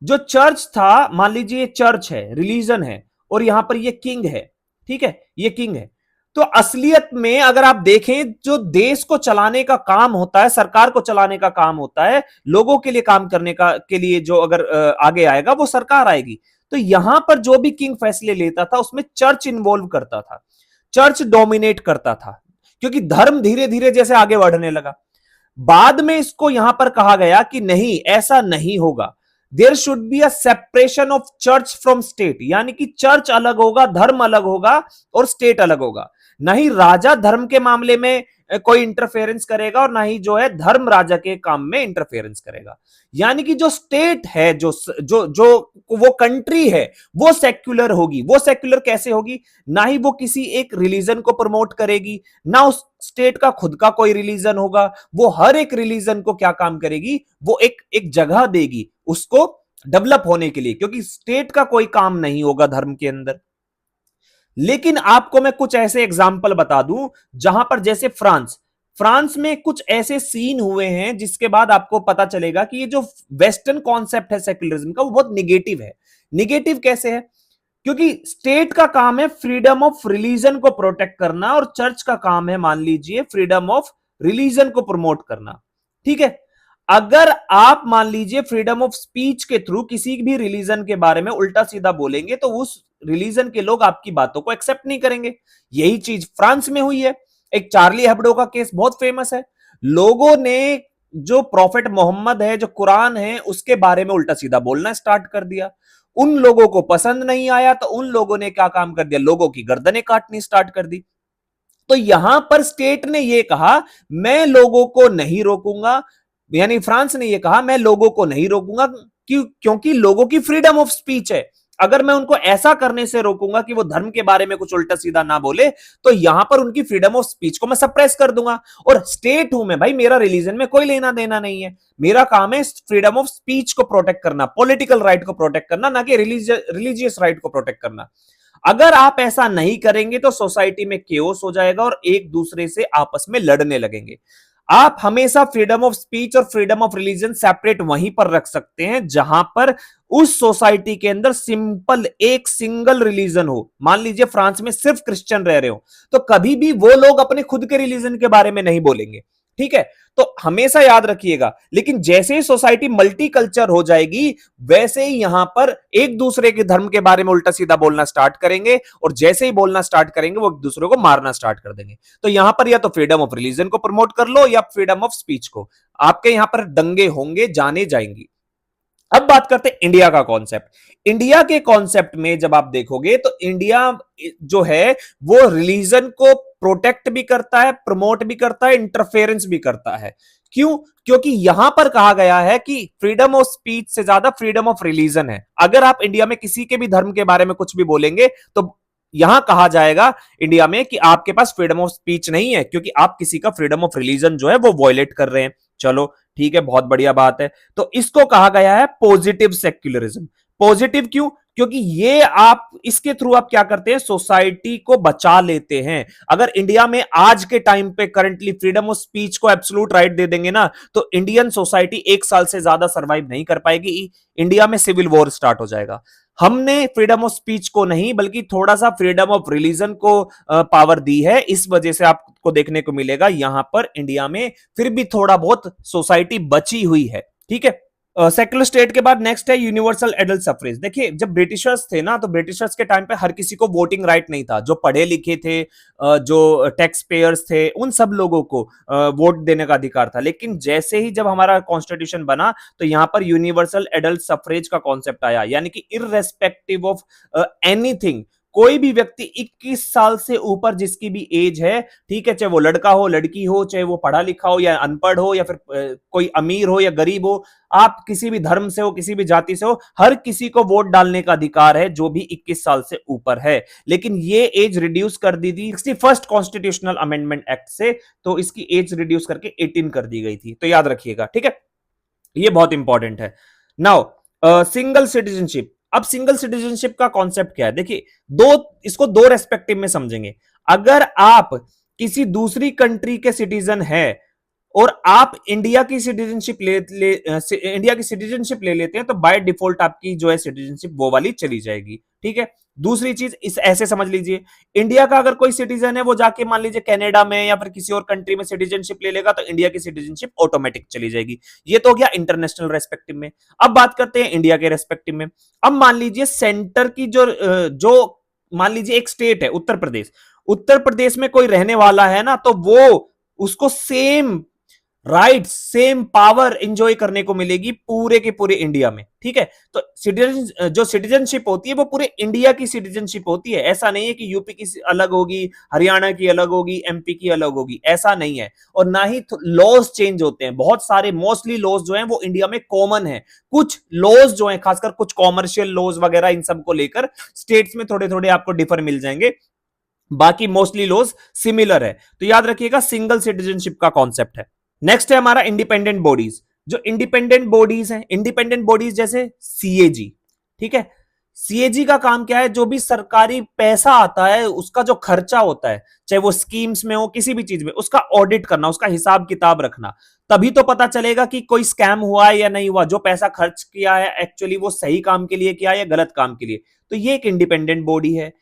जो चर्च था, मान लीजिए चर्च है, रिलीजन है, और यहां पर ये किंग है, ठीक है, ये किंग है। तो असलियत में अगर आप देखें, जो देश को चलाने का काम होता है, सरकार को चलाने का काम होता है, लोगों के लिए काम करने का के लिए जो अगर आगे आएगा वो सरकार आएगी। तो यहां पर जो भी किंग फैसले लेता था उसमें चर्च इन्वॉल्व करता था, चर्च डोमिनेट करता था, क्योंकि धर्म धीरे धीरे जैसे आगे बढ़ने लगा। बाद में इसको यहां पर कहा गया कि नहीं, ऐसा नहीं होगा, there should be a separation of church from state, यानी कि चर्च अलग होगा, धर्म अलग होगा और स्टेट अलग होगा। नहीं राजा धर्म के मामले में कोई इंटरफेरेंस करेगा और ना ही जो है धर्म राजा के काम में इंटरफेरेंस करेगा। यानी कि जो स्टेट है, जो जो जो वो कंट्री है, वो सेक्युलर होगी। वो सेक्युलर कैसे होगी? ना ही वो किसी एक रिलीजन को प्रमोट करेगी, ना उस स्टेट का खुद का कोई रिलीजन होगा। वो हर एक रिलीजन को क्या काम करेगी, वो एक एक जगह देगी उसको डेवलप होने के लिए, क्योंकि स्टेट का कोई काम नहीं होगा धर्म के अंदर। लेकिन आपको मैं कुछ ऐसे एग्जाम्पल बता दूं जहां पर, जैसे फ्रांस, फ्रांस में कुछ ऐसे सीन हुए हैं जिसके बाद आपको पता चलेगा कि ये जो वेस्टर्न कॉन्सेप्ट है सेक्युलरिज्म का, वो बहुत निगेटिव है। निगेटिव कैसे है? क्योंकि स्टेट का काम है फ्रीडम ऑफ रिलीजन को प्रोटेक्ट करना और चर्च का काम है, मान लीजिए, फ्रीडम ऑफ रिलीजन को प्रमोट करना। ठीक है? अगर आप मान लीजिए फ्रीडम ऑफ स्पीच के थ्रू किसी भी रिलीजन के बारे में उल्टा सीधा बोलेंगे तो उस रिलीजन के लोग आपकी बातों को एक्सेप्ट नहीं करेंगे। यही चीज फ्रांस में हुई है। एक चार्ली हेब्डो का केस बहुत फेमस है। लोगों ने जो प्रॉफेट मोहम्मद है, जो कुरान है, उसके बारे में उल्टा सीधा बोलना स्टार्ट कर दिया। उन लोगों को पसंद नहीं आया तो उन लोगों ने क्या काम कर दिया, लोगों की गर्दनें काटनी स्टार्ट कर दी। तो यहां पर स्टेट ने यह कहा मैं लोगों को नहीं रोकूंगा, यानी फ्रांस ने यह कहा मैं लोगों को नहीं रोकूंगा, क्योंकि लोगों की फ्रीडम ऑफ स्पीच है। अगर मैं उनको ऐसा करने से रोकूंगा कि वो धर्म के बारे में कुछ उल्टा सीधा ना बोले, तो यहां पर उनकी फ्रीडम ऑफ स्पीच को मैं सप्रेस कर दूंगा। और स्टेट हूं मैं भाई, मेरा रिलीजन में कोई लेना देना नहीं है। मेरा काम है फ्रीडम ऑफ स्पीच को प्रोटेक्ट करना, पॉलिटिकल राइट को प्रोटेक्ट करना, ना कि रिलीजियस राइट को प्रोटेक्ट करना। अगर आप ऐसा नहीं करेंगे तो सोसाइटी में केओस हो जाएगा और एक दूसरे से आपस में लड़ने लगेंगे। आप हमेशा फ्रीडम ऑफ स्पीच और फ्रीडम ऑफ रिलीजन सेपरेट वहीं पर रख सकते हैं जहां पर उस सोसाइटी के अंदर सिंपल एक सिंगल रिलीजन हो। मान लीजिए फ्रांस में सिर्फ क्रिश्चियन रह रहे हो, तो कभी भी वो लोग अपने खुद के रिलीजन के बारे में नहीं बोलेंगे। ठीक है? तो हमेशा याद रखिएगा। लेकिन जैसे ही सोसाइटी मल्टी कल्चर हो जाएगी, वैसे ही यहां पर एक दूसरे के धर्म के बारे में उल्टा सीधा बोलना स्टार्ट करेंगे, और जैसे ही बोलना स्टार्ट करेंगे वो एक दूसरे को मारना स्टार्ट कर देंगे। तो यहां पर या तो फ्रीडम ऑफ रिलीजन को प्रमोट कर लो या फ्रीडम ऑफ स्पीच को। आपके यहां पर दंगे होंगे, जाने जाएंगी। अब बात करते हैं इंडिया का कॉन्सेप्ट। इंडिया के कॉन्सेप्ट में जब आप देखोगे तो इंडिया जो है वो रिलीजन को प्रोटेक्ट भी करता है, प्रमोट भी करता है, इंटरफेरेंस भी करता है। क्यों? क्योंकि यहां पर कहा गया है कि फ्रीडम ऑफ स्पीच से ज्यादा फ्रीडम ऑफ रिलीजन है। अगर आप इंडिया में किसी के भी धर्म के बारे में कुछ भी बोलेंगे तो यहां कहा जाएगा इंडिया में कि आपके पास फ्रीडम ऑफ स्पीच नहीं है, क्योंकि आप किसी का फ्रीडम ऑफ रिलीजन जो है वो वॉयलेट कर रहे हैं। चलो ठीक है, बहुत बढ़िया बात है। तो इसको कहा गया है पॉजिटिव सेक्युलरिज्म। पॉजिटिव क्यों? क्योंकि ये आप इसके थ्रू आप क्या करते हैं, सोसाइटी को बचा लेते हैं। अगर इंडिया में आज के टाइम पे करंटली फ्रीडम ऑफ स्पीच को एब्सोल्यूट राइट दे देंगे ना, तो इंडियन सोसाइटी एक साल से ज्यादा सर्वाइव नहीं कर पाएगी। इंडिया में सिविल वॉर स्टार्ट हो जाएगा। हमने फ्रीडम ऑफ स्पीच को नहीं बल्कि थोड़ा सा फ्रीडम ऑफ रिलीजन को पावर दी है। इस वजह से आपको देखने को मिलेगा यहां पर इंडिया में फिर भी थोड़ा बहुत सोसाइटी बची हुई है। ठीक है? सेक्युलर स्टेट के बाद नेक्स्ट है यूनिवर्सल एडल्ट सफ्रेज। देखिए, जब ब्रिटिशर्स थे ना, तो ब्रिटिशर्स के टाइम पे हर किसी को वोटिंग राइट नहीं था। जो पढ़े लिखे थे, जो टैक्स पेयर्स थे, उन सब लोगों को वोट देने का अधिकार था। लेकिन जैसे ही जब हमारा कॉन्स्टिट्यूशन बना तो यहां पर यूनिवर्सल एडल्ट सफ्रेज का कॉन्सेप्ट आया, यानी कि इररेस्पेक्टिव ऑफ एनीथिंग, कोई भी व्यक्ति 21 साल से ऊपर जिसकी भी एज है, ठीक है, चाहे वो लड़का हो, लड़की हो, चाहे वो पढ़ा लिखा हो या अनपढ़ हो, या फिर कोई अमीर हो या गरीब हो, आप किसी भी धर्म से हो, किसी भी जाति से हो, हर किसी को वोट डालने का अधिकार है जो भी 21 साल से ऊपर है। लेकिन ये एज रिड्यूस कर दी थी 61st कॉन्स्टिट्यूशनल अमेंडमेंट एक्ट से, तो इसकी एज रिड्यूस करके 18 कर दी गई थी। तो याद रखिएगा, ठीक है, ये बहुत इंपॉर्टेंट है। Now single citizenship. अब सिंगल सिटीजनशिप का कॉन्सेप्ट क्या है? देखिए, इसको दो रेस्पेक्टिव में समझेंगे। अगर आप किसी दूसरी कंट्री के सिटीजन है और आप इंडिया की सिटीजनशिप इंडिया की सिटीजनशिप ले लेते हैं, तो बाय डिफॉल्ट आपकी जो है सिटीजनशिप वो वाली चली जाएगी। ठीक है? दूसरी चीज इस ऐसे समझ लीजिए, इंडिया का अगर कोई सिटीजन है, वो जाके मान लीजिए कनाडा में या फिर किसी और कंट्री में सिटीजनशिप ले लेगा, तो इंडिया की सिटीजनशिप ऑटोमेटिक चली जाएगी। ये तो हो गया इंटरनेशनल रेस्पेक्टिव में। अब बात करते हैं इंडिया के रेस्पेक्टिव में। अब मान लीजिए सेंटर की जो मान लीजिए एक स्टेट है उत्तर प्रदेश, उत्तर प्रदेश में कोई रहने वाला है ना, तो वो उसको same right, same power enjoy करने को मिलेगी पूरे के पूरे इंडिया में। ठीक है, तो सिटीजन जो सिटीजनशिप होती है वो पूरे इंडिया की सिटीजनशिप होती है। ऐसा नहीं है कि यूपी की अलग होगी, हरियाणा की अलग होगी, एमपी की अलग होगी, ऐसा नहीं है। और ना ही लॉज चेंज होते हैं, बहुत सारे मोस्टली लॉज जो हैं वो इंडिया में कॉमन है। कुछ लॉज जो हैं, खासकर कुछ कॉमर्शियल लॉज वगैरह, इन सब को लेकर स्टेट्स में थोड़े थोड़े आपको डिफर मिल जाएंगे, बाकी मोस्टली लॉज सिमिलर है। तो याद रखिएगा, सिंगल सिटीजनशिप का कॉन्सेप्ट है। नेक्स्ट है हमारा इंडिपेंडेंट बॉडीज। जो इंडिपेंडेंट बॉडीज हैं, इंडिपेंडेंट बॉडीज जैसे सीएजी, ठीक है, सीएजी का काम क्या है, जो भी सरकारी पैसा आता है उसका जो खर्चा होता है, चाहे वो स्कीम्स में हो, किसी भी चीज में, उसका ऑडिट करना, उसका हिसाब किताब रखना। तभी तो पता चलेगा कि कोई स्कैम हुआ है या नहीं हुआ, जो पैसा खर्च किया है एक्चुअली वो सही काम के लिए किया है या गलत काम के लिए। तो ये एक इंडिपेंडेंट बॉडी है।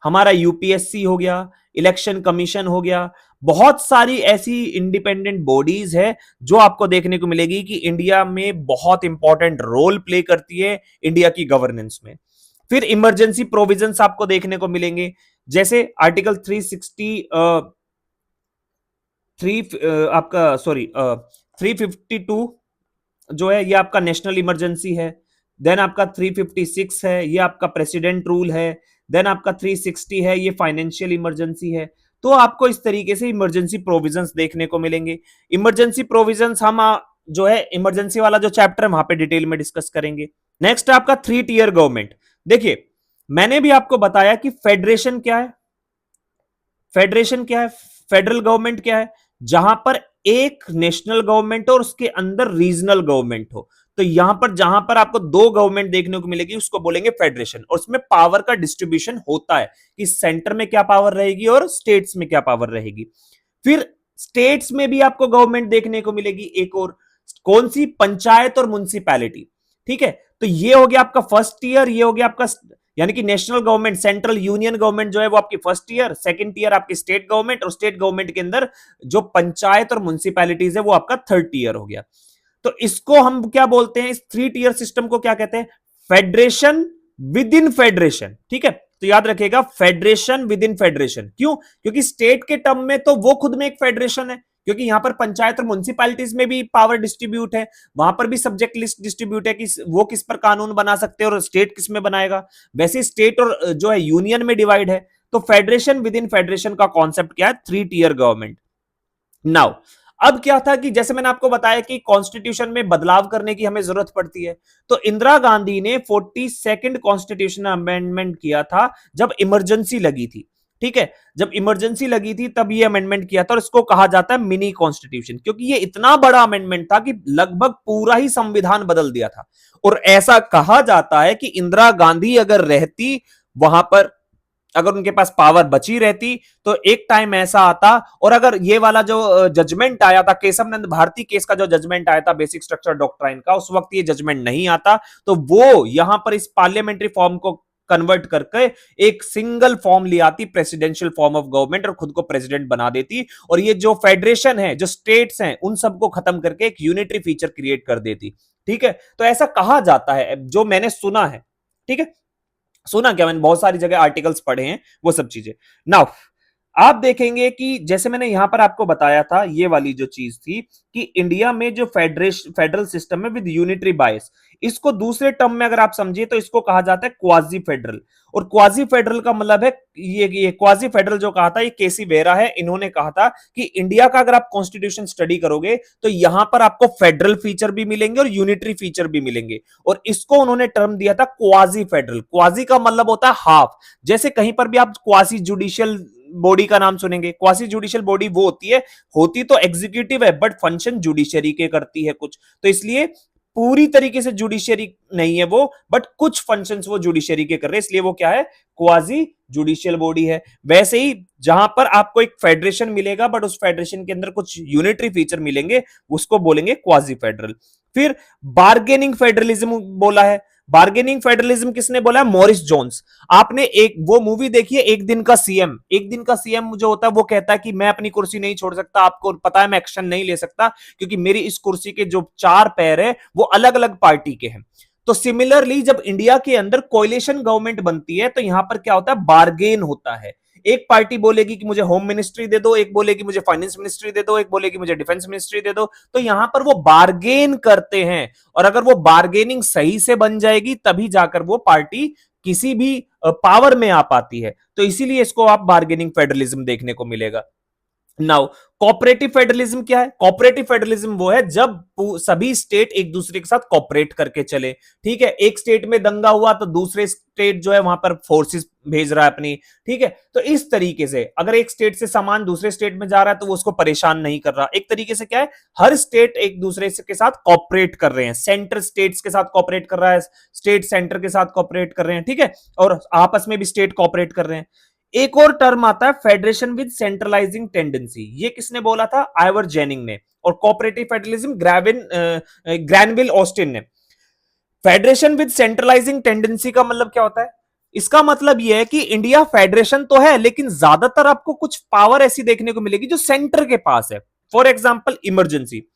हमारा यूपीएससी हो गया, इलेक्शन कमीशन हो गया, बहुत सारी ऐसी इंडिपेंडेंट बॉडीज है जो आपको देखने को मिलेगी कि इंडिया में बहुत इंपॉर्टेंट रोल प्ले करती है इंडिया की गवर्नेंस में। फिर इमरजेंसी प्रोविजंस आपको देखने को मिलेंगे, जैसे आर्टिकल 352 जो है, ये आपका नेशनल इमरजेंसी है। देन आपका 356 है, ये आपका प्रेसिडेंट रूल है। देन आपका 360 है, ये फाइनेंशियल इमरजेंसी है। तो आपको इस तरीके से इमरजेंसी प्रोविजंस देखने को मिलेंगे। इमरजेंसी प्रोविजंस हम जो है इमरजेंसी वाला जो चैप्टर है वहां पे डिटेल में डिस्कस करेंगे। नेक्स्ट है आपका 3 टियर गवर्नमेंट। देखिए, मैंने भी आपको बताया कि फेडरेशन क्या है, फेडरेशन क्या है, फेडरल गवर्नमेंट क्या है, जहां पर एक नेशनल गवर्नमेंट हो और उसके अंदर रीजनल गवर्नमेंट हो। तो यहां पर जहां पर आपको दो गवर्नमेंट देखने को मिलेगी उसको बोलेंगे फेडरेशन, और उसमें पावर का डिस्ट्रीब्यूशन होता है कि सेंटर में क्या पावर रहेगी और स्टेट्स में क्या पावर रहेगी। फिर स्टेट्स में भी आपको गवर्नमेंट देखने को मिलेगी एक और, कौन सी, पंचायत और म्युनिसिपैलिटी। ठीक है, तो ये हो गया आपका फर्स्ट ईयर, ये हो गया आपका, यानी कि national government, central union government जो है वो आपकी फर्स्ट ईयर, सेकंड ईयर आपकी स्टेट गवर्नमेंट, और स्टेट गवर्नमेंट के अंदर जो पंचायत और म्युनिसिपैलिटीज है वो आपका थर्ड ईयर हो गया। तो इसको हम क्या बोलते हैं, इस 3 टियर सिस्टम को क्या कहते हैं, फेडरेशन विद इन फेडरेशन। ठीक है, तो याद रखिएगा, फेडरेशन विद इन फेडरेशन। क्यों? क्योंकि स्टेट के टर्म में तो वो खुद में एक फेडरेशन है, क्योंकि यहां पर पंचायत और म्युनिसिपैलिटीज में भी पावर डिस्ट्रीब्यूट है, वहां पर भी सब्जेक्ट लिस्ट डिस्ट्रीब्यूट है कि वो किस पर कानून बना सकते हैं और स्टेट किस में बनाएगा। वैसे स्टेट और जो है यूनियन में डिवाइड है। तो फेडरेशन विद इन फेडरेशन का कॉन्सेप्ट क्या है, 3 टियर गवर्नमेंट। नाउ, अब क्या था कि जैसे मैंने आपको बताया कि कॉन्स्टिट्यूशन में बदलाव करने की हमें जरूरत पड़ती है, तो इंदिरा गांधी ने 42nd कॉन्स्टिट्यूशन अमेंडमेंट किया था जब इमरजेंसी लगी थी। ठीक है, जब इमरजेंसी लगी थी तब ये अमेंडमेंट किया था, और इसको कहा जाता है मिनी कॉन्स्टिट्यूशन, क्योंकि ये इतना बड़ा अमेंडमेंट था कि लगभग पूरा ही संविधान बदल दिया था। और ऐसा कहा जाता है कि इंदिरा गांधी अगर रहती वहां पर, अगर उनके पास पावर बची रहती, तो एक टाइम ऐसा आता, और अगर ये वाला जो जजमेंट आया था केशव नंद भारती केस का, जो जजमेंट आया था बेसिक स्ट्रक्चर डॉक्ट्राइन का, उस वक्त ये जजमेंट नहीं आता, तो वो यहां पर इस पार्लियामेंट्री फॉर्म को कन्वर्ट करके एक सिंगल फॉर्म ले आती, प्रेसिडेंशियल फॉर्म ऑफ गवर्नमेंट, और खुद को प्रेसिडेंट बना देती, और ये जो फेडरेशन है, जो स्टेट्स हैं, उन सबको खत्म करके एक यूनिटरी फीचर क्रिएट कर देती। ठीक है, तो ऐसा कहा जाता है, जो मैंने सुना है। ठीक है, सुना क्या, मैंने बहुत सारी जगह आर्टिकल्स पढ़े हैं, वो सब चीजें। नाउ, आप देखेंगे कि जैसे मैंने यहां पर आपको बताया था, ये वाली जो चीज थी कि इंडिया में जो फेडरल सिस्टम है विद यूनिटरी बायस, इसको दूसरे टर्म में अगर आप समझिए तो इसको कहा जाता है क्वाजी फेडरल। और क्वाजी फेडरल का मतलब है, ये क्वाजी फेडरल जो कहा था, ये केसी बेरा है, इन्होंने कहा था कि इंडिया का अगर आप कॉन्स्टिट्यूशन स्टडी करोगे तो यहां पर आपको फेडरल फीचर भी मिलेंगे और यूनिटरी फीचर भी मिलेंगे, और इसको उन्होंने टर्म दिया था क्वाजी फेडरल। क्वाजी का मतलब होता है हाफ। जैसे कहीं पर भी आप क्वासी जुडिशियल बॉडी का नाम सुनेंगे, क्वासी जुडिशियल बॉडी वो होती है, होती तो एग्जीक्यूटिव है बट फंक्शन जुडिशरी के करती है कुछ, तो इसलिए पूरी तरीके से जुडिशरी नहीं है वो, बट कुछ फंक्शंस वो जुडिशरी के कर रहे हैं, इसलिए वो क्या है, क्वाजी जुडिशियल बॉडी है। वैसे ही जहां पर आपको एक फेडरेशन मिलेगा बट उस फेडरेशन के अंदर कुछ यूनिटरी फीचर मिलेंगे, उसको बोलेंगे क्वाजी फेडरल। फिर बार्गेनिंग फेडरलिज्म बोला है। बार्गेनिंग फेडरलिज्म किसने बोला है, मॉरिस जोन्स। आपने एक वो मूवी देखी है, एक दिन का सीएम। एक दिन का सीएम जो होता है वो कहता है कि मैं अपनी कुर्सी नहीं छोड़ सकता, आपको पता है मैं एक्शन नहीं ले सकता क्योंकि मेरी इस कुर्सी के जो 4 पैर है वो अलग अलग पार्टी के हैं। तो सिमिलरली जब इंडिया के अंदर कोalition गवर्नमेंट बनती है तो यहां पर क्या होता है, बार्गेन होता है एक पार्टी बोलेगी कि मुझे होम मिनिस्ट्री दे दो, एक बोलेगी मुझे फाइनेंस मिनिस्ट्री दे दो, एक बोलेगी मुझे डिफेंस मिनिस्ट्री दे दो। तो यहां पर वो बार्गेन करते हैं, और अगर वो बार्गेनिंग सही से बन जाएगी तभी जाकर वो पार्टी किसी भी पावर में आ पाती है। तो इसीलिए इसको आप बार्गेनिंग फेडरलिज्म देखने को मिलेगा। नाउ कोऑपरेटिव फेडरलिज्म क्या है? कोऑपरेटिव फेडरलिज्म वो है जब सभी स्टेट एक दूसरे के साथ कोऑपरेट करके चले। ठीक है, एक स्टेट में दंगा हुआ तो दूसरे स्टेट जो है वहां पर फोर्सेस भेज रहा है अपनी। ठीक है, तो इस तरीके से अगर एक स्टेट से सामान दूसरे स्टेट में जा रहा है तो वो उसको परेशान नहीं कर रहा। एक तरीके से क्या है, हर स्टेट एक दूसरे के साथ कोऑपरेट कर रहे हैं, सेंटर स्टेट्स के साथ कोऑपरेट कर रहा है, स्टेट सेंटर के साथ कोऑपरेट कर रहे हैं। ठीक है, और आपस में भी स्टेट कोऑपरेट कर रहे हैं। एक और टर्म आता है फेडरेशन विद सेंट्रलाइजिंग टेंडेंसी। ये किसने बोला था? आइवर जेनिंग ने। और कोऑपरेटिव फेडरलिज्म ग्रैनविल ऑस्टिन ने। फेडरेशन विद सेंट्रलाइजिंग टेंडेंसी का मतलब क्या होता है? इसका मतलब यह है कि इंडिया फेडरेशन तो है, लेकिन ज्यादातर आपको कुछ पावर ऐसी देखने को मिलेगी जो सेंटर के पास है। फॉर एग्जाम्पल इमरजेंसी,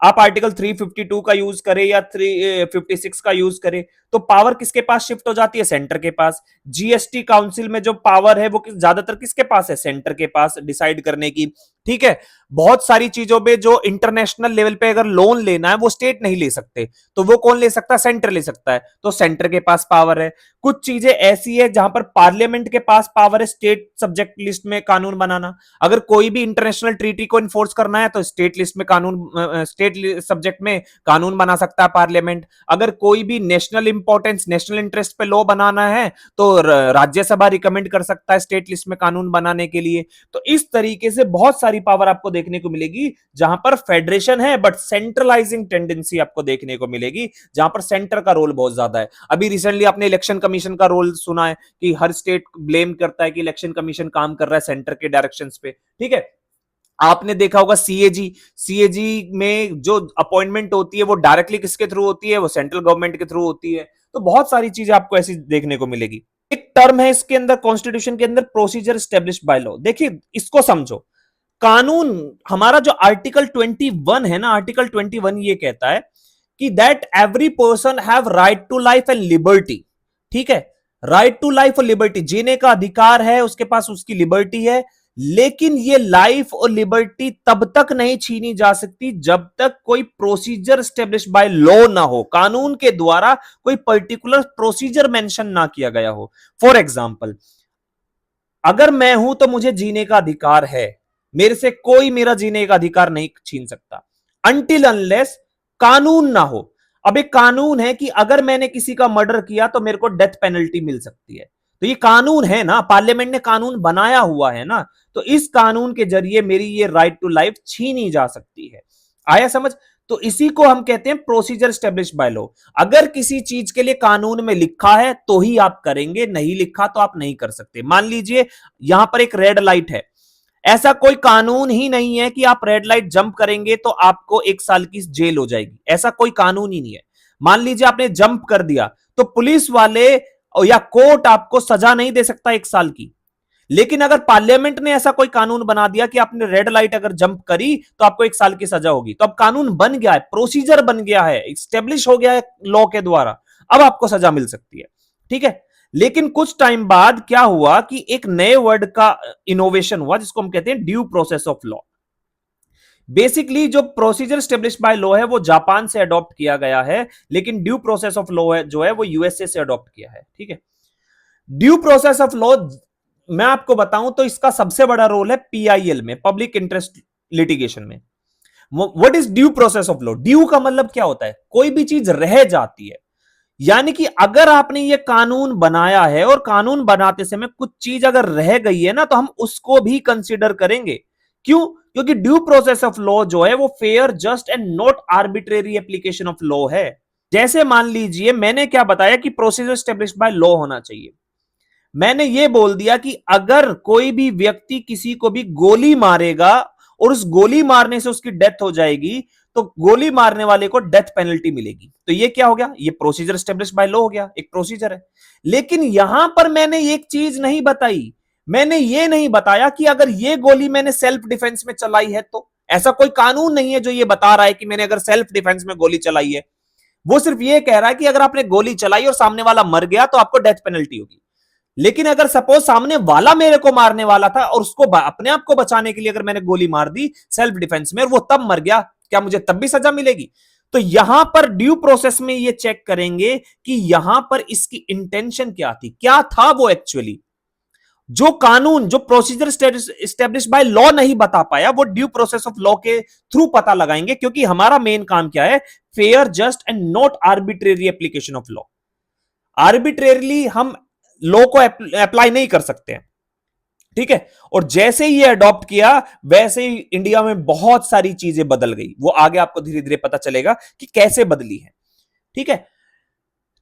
आप आर्टिकल 352 का यूज करें या 356 का यूज करें, तो पावर किसके पास शिफ्ट हो जाती है? सेंटर के पास। जीएसटी काउंसिल में जो पावर है वो ज्यादातर किसके पास है? सेंटर के पास डिसाइड करने की। ठीक है, बहुत सारी चीजों पे जो इंटरनेशनल लेवल पे अगर लोन लेना है वो स्टेट नहीं ले सकते, तो वो कौन ले सकता है? सेंटर ले सकता है, तो सेंटर के पास पावर है। कुछ चीजें ऐसी है जहां पर पार्लियामेंट के पास पावर है स्टेट सब्जेक्ट लिस्ट में कानून बनाना। अगर कोई भी इंटरनेशनल ट्रीटी को इन्फोर्स करना है तो स्टेट लिस्ट में कानून, स्टेट सब्जेक्ट में कानून बना सकता है पार्लियामेंट। अगर कोई भी नेशनल इंपॉर्टेंस, नेशनल इंटरेस्ट पे लॉ बनाना है तो राज्यसभा रिकमेंड कर सकता है स्टेट लिस्ट में कानून बनाने के लिए। तो इस तरीके से बहुत सारी पावर आपको देखने को मिलेगी जहां पर फेडरेशन है बट सेंट्रलाइजिंग टेंडेंसी आपको देखने को मिलेगी, जहां पर सेंटर का रोल बहुत ज्यादा है। अभी रिसेंटली आपने इलेक्शन कमीशन का रोल सुना है कि हर स्टेट ब्लेम करता है कि इलेक्शन कमीशन काम कर रहा है सेंटर के डायरेक्शंस पे। ठीक है, आपने देखा होगा सीएजी, सीएजी में जो अपॉइंटमेंट होती है वो डायरेक्टली किसके थ्रू होती है? वो सेंट्रल गवर्नमेंट के थ्रू होती है। तो बहुत सारी चीजें आपको ऐसी देखने को मिलेगी। एक टर्म है इसके अंदर, कॉन्स्टिट्यूशन के अंदर, प्रोसीजर स्टेब्लिश्ड बाय लॉ। देखिए इसको समझो, कानून हमारा जो आर्टिकल 21 है ना, आर्टिकल 21 ये कहता है कि that every person have right to life and liberty. ठीक है, राइट टू लाइफ और लिबर्टी, जीने का अधिकार है उसके पास, उसकी लिबर्टी है। लेकिन ये लाइफ और लिबर्टी तब तक नहीं छीनी जा सकती जब तक कोई प्रोसीजर स्टेब्लिश बाय लॉ ना हो, कानून के द्वारा कोई पर्टिकुलर प्रोसीजर मेंशन ना किया गया हो। फॉर एग्जाम्पल, अगर मैं हूं तो मुझे जीने का अधिकार है, मेरे से कोई मेरा जीने का अधिकार नहीं छीन सकता अनटिल अनलेस कानून ना हो। अब एक कानून है कि अगर मैंने किसी का मर्डर किया तो मेरे को डेथ पेनल्टी मिल सकती है। तो ये कानून है ना, पार्लियामेंट ने कानून बनाया हुआ है ना, तो इस कानून के जरिए मेरी ये राइट टू लाइफ छीनी जा सकती है। आया समझ? तो इसी को हम कहते हैं प्रोसीजर स्टेब्लिश बाय लॉ। अगर किसी चीज के लिए कानून में लिखा है तो ही आप करेंगे, नहीं लिखा तो आप नहीं कर सकते। मान लीजिए यहां पर एक रेड लाइट है, ऐसा कोई कानून ही नहीं है कि आप रेड लाइट जंप करेंगे तो आपको 1 साल की जेल हो जाएगी, ऐसा कोई कानून ही नहीं है। मान लीजिए आपने जंप कर दिया तो पुलिस वाले या कोर्ट आपको सजा नहीं दे सकता 1 साल की। लेकिन अगर पार्लियामेंट ने ऐसा कोई कानून बना दिया कि आपने रेड लाइट अगर जंप करी तो आपको 1 साल की सजा होगी, तो अब कानून बन गया है, प्रोसीजर बन गया है, स्टेब्लिश हो गया है लॉ के द्वारा, अब आपको सजा मिल सकती है। ठीक है, लेकिन कुछ टाइम बाद क्या हुआ कि एक नए वर्ड का इनोवेशन हुआ जिसको हम कहते हैं due process of law. Basically जो प्रोसीजर स्टेब्लिश बाय लॉ है वो जापान से अडॉप्ट किया गया है, लेकिन ड्यू प्रोसेस ऑफ लॉ है जो है वो यूएसए से अडॉप्ट किया है। ठीक है, ड्यू प्रोसेस ऑफ लॉ मैं आपको बताऊं तो इसका सबसे बड़ा रोल है पीआईएल में, पब्लिक इंटरेस्ट लिटिगेशन में। What is due process of law? Due का मतलब क्या होता है? कोई भी चीज रह जाती है, यानी कि अगर आपने ये कानून बनाया है और कानून बनाते समय कुछ चीज अगर रह गई है ना तो हम उसको भी कंसीडर करेंगे। क्यों? क्योंकि ड्यू प्रोसेस ऑफ लॉ जो है वो fair, just and not arbitrary application of law है। जैसे मान लीजिए मैंने क्या बताया कि प्रोसीजर स्टेब्लिश बाय लॉ होना चाहिए। मैंने ये बोल दिया कि अगर कोई भी व्यक्ति किसी को भी गोली मारेगा और उस गोली मारने से उसकी डेथ हो जाएगी तो गोली मारने वाले को डेथ पेनल्टी मिलेगी। तो ये क्या हो गया? ये प्रोसीजर स्टेब्लिश बाय लॉ हो गया, एक प्रोसीजर है। लेकिन यहां पर मैंने एक चीज नहीं बताई, मैंने ये नहीं बताया कि अगर ये गोली मैंने सेल्फ डिफेंस में चलाई है तो। ऐसा कोई कानून नहीं है जो ये बता रहा है कि मैंने अगर सेल्फ डिफेंस में गोली चलाई है। वो सिर्फ ये कह रहा है कि अगर आपने गोली चलाई और सामने वाला मर गया तो आपको डेथ पेनल्टी होगी। लेकिन अगर सपोज सामने वाला मेरे को मारने वाला था और उसको अपने आप को बचाने के लिए अगर मैंने गोली मार दी सेल्फ डिफेंस में और वो तब मर गया, क्या मुझे तब भी सजा मिलेगी? तो यहां पर ड्यू प्रोसेस में ये चेक करेंगे कि यहां पर इसकी इंटेंशन क्या थी, क्या था वो एक्चुअली। जो कानून, जो प्रोसीजर स्टेब्लिश बाय लॉ नहीं बता पाया, वो ड्यू प्रोसेस ऑफ लॉ के थ्रू पता लगाएंगे, क्योंकि हमारा मेन काम क्या है? Fair, just and not arbitrary application of law. Arbitrarily हम लॉ को अप्लाई नहीं कर सकते हैं, ठीक है। और जैसे ही ये अडॉप्ट किया वैसे ही इंडिया में बहुत सारी चीजें बदल गई, वो आगे आपको धीरे धीरे पता चलेगा कि कैसे बदली है, ठीक है।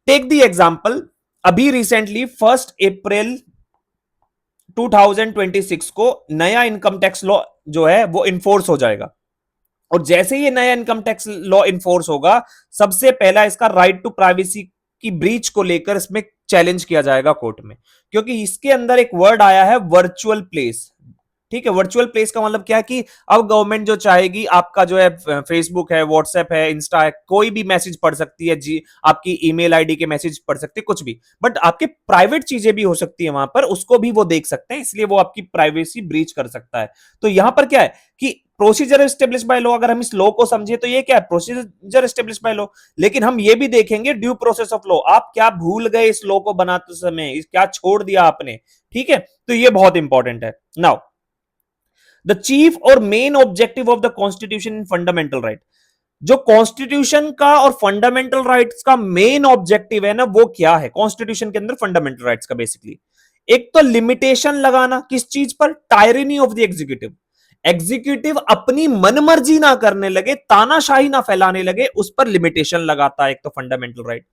टेक द एग्जांपल, अभी रिसेंटली 1 अप्रैल 2026 को नया इनकम टैक्स लॉ जो है वो इन्फोर्स हो जाएगा। और जैसे ये नया इनकम टैक्स लॉ इन्फोर्स होगा, सबसे पहला इसका राइट टू प्राइवेसी की ब्रीच को लेकर इसमें चैलेंज किया जाएगा कोर्ट में, क्योंकि इसके अंदर एक वर्ड आया है वर्चुअल प्लेस, ठीक है। वर्चुअल प्लेस का मतलब क्या है कि अब गवर्नमेंट जो चाहेगी आपका जो है फेसबुक है, व्हाट्सएप है, इंस्टा है, कोई भी मैसेज पढ़ सकती है जी, आपकी ईमेल आईडी के मैसेज पढ़ सकती है, कुछ भी, बट आपके प्राइवेट चीजें भी हो सकती है वहां पर, उसको भी वो देख सकते हैं, इसलिए वो आपकी प्राइवेसी ब्रीच कर सकता है। तो यहां पर क्या है कि प्रोसीजर स्टेब्लिश बाय लॉ, अगर हम इस लॉ को समझे तो ये क्या है? Procedure establish by law. लेकिन हम ये भी देखेंगे ड्यू प्रोसेस ऑफ लॉ, आप क्या भूल गए इस लॉ को बनाते समय, क्या छोड़ दिया आपने, ठीक है। तो ये बहुत इंपॉर्टेंट है। नाउ द चीफ और main objective of the constitution in fundamental right, जो कॉन्स्टिट्यूशन का और फंडामेंटल राइट्स का मेन ऑब्जेक्टिव है ना, वो क्या है कॉन्स्टिट्यूशन के अंदर फंडामेंटल राइट्स का? बेसिकली एक तो लिमिटेशन लगाना, किस चीज पर? Tyranny of the executive. Executive अपनी मनमर्जी ना करने लगे, तानाशाही ना फैलाने लगे, उस पर लिमिटेशन लगाता है एक तो फंडामेंटल राइट।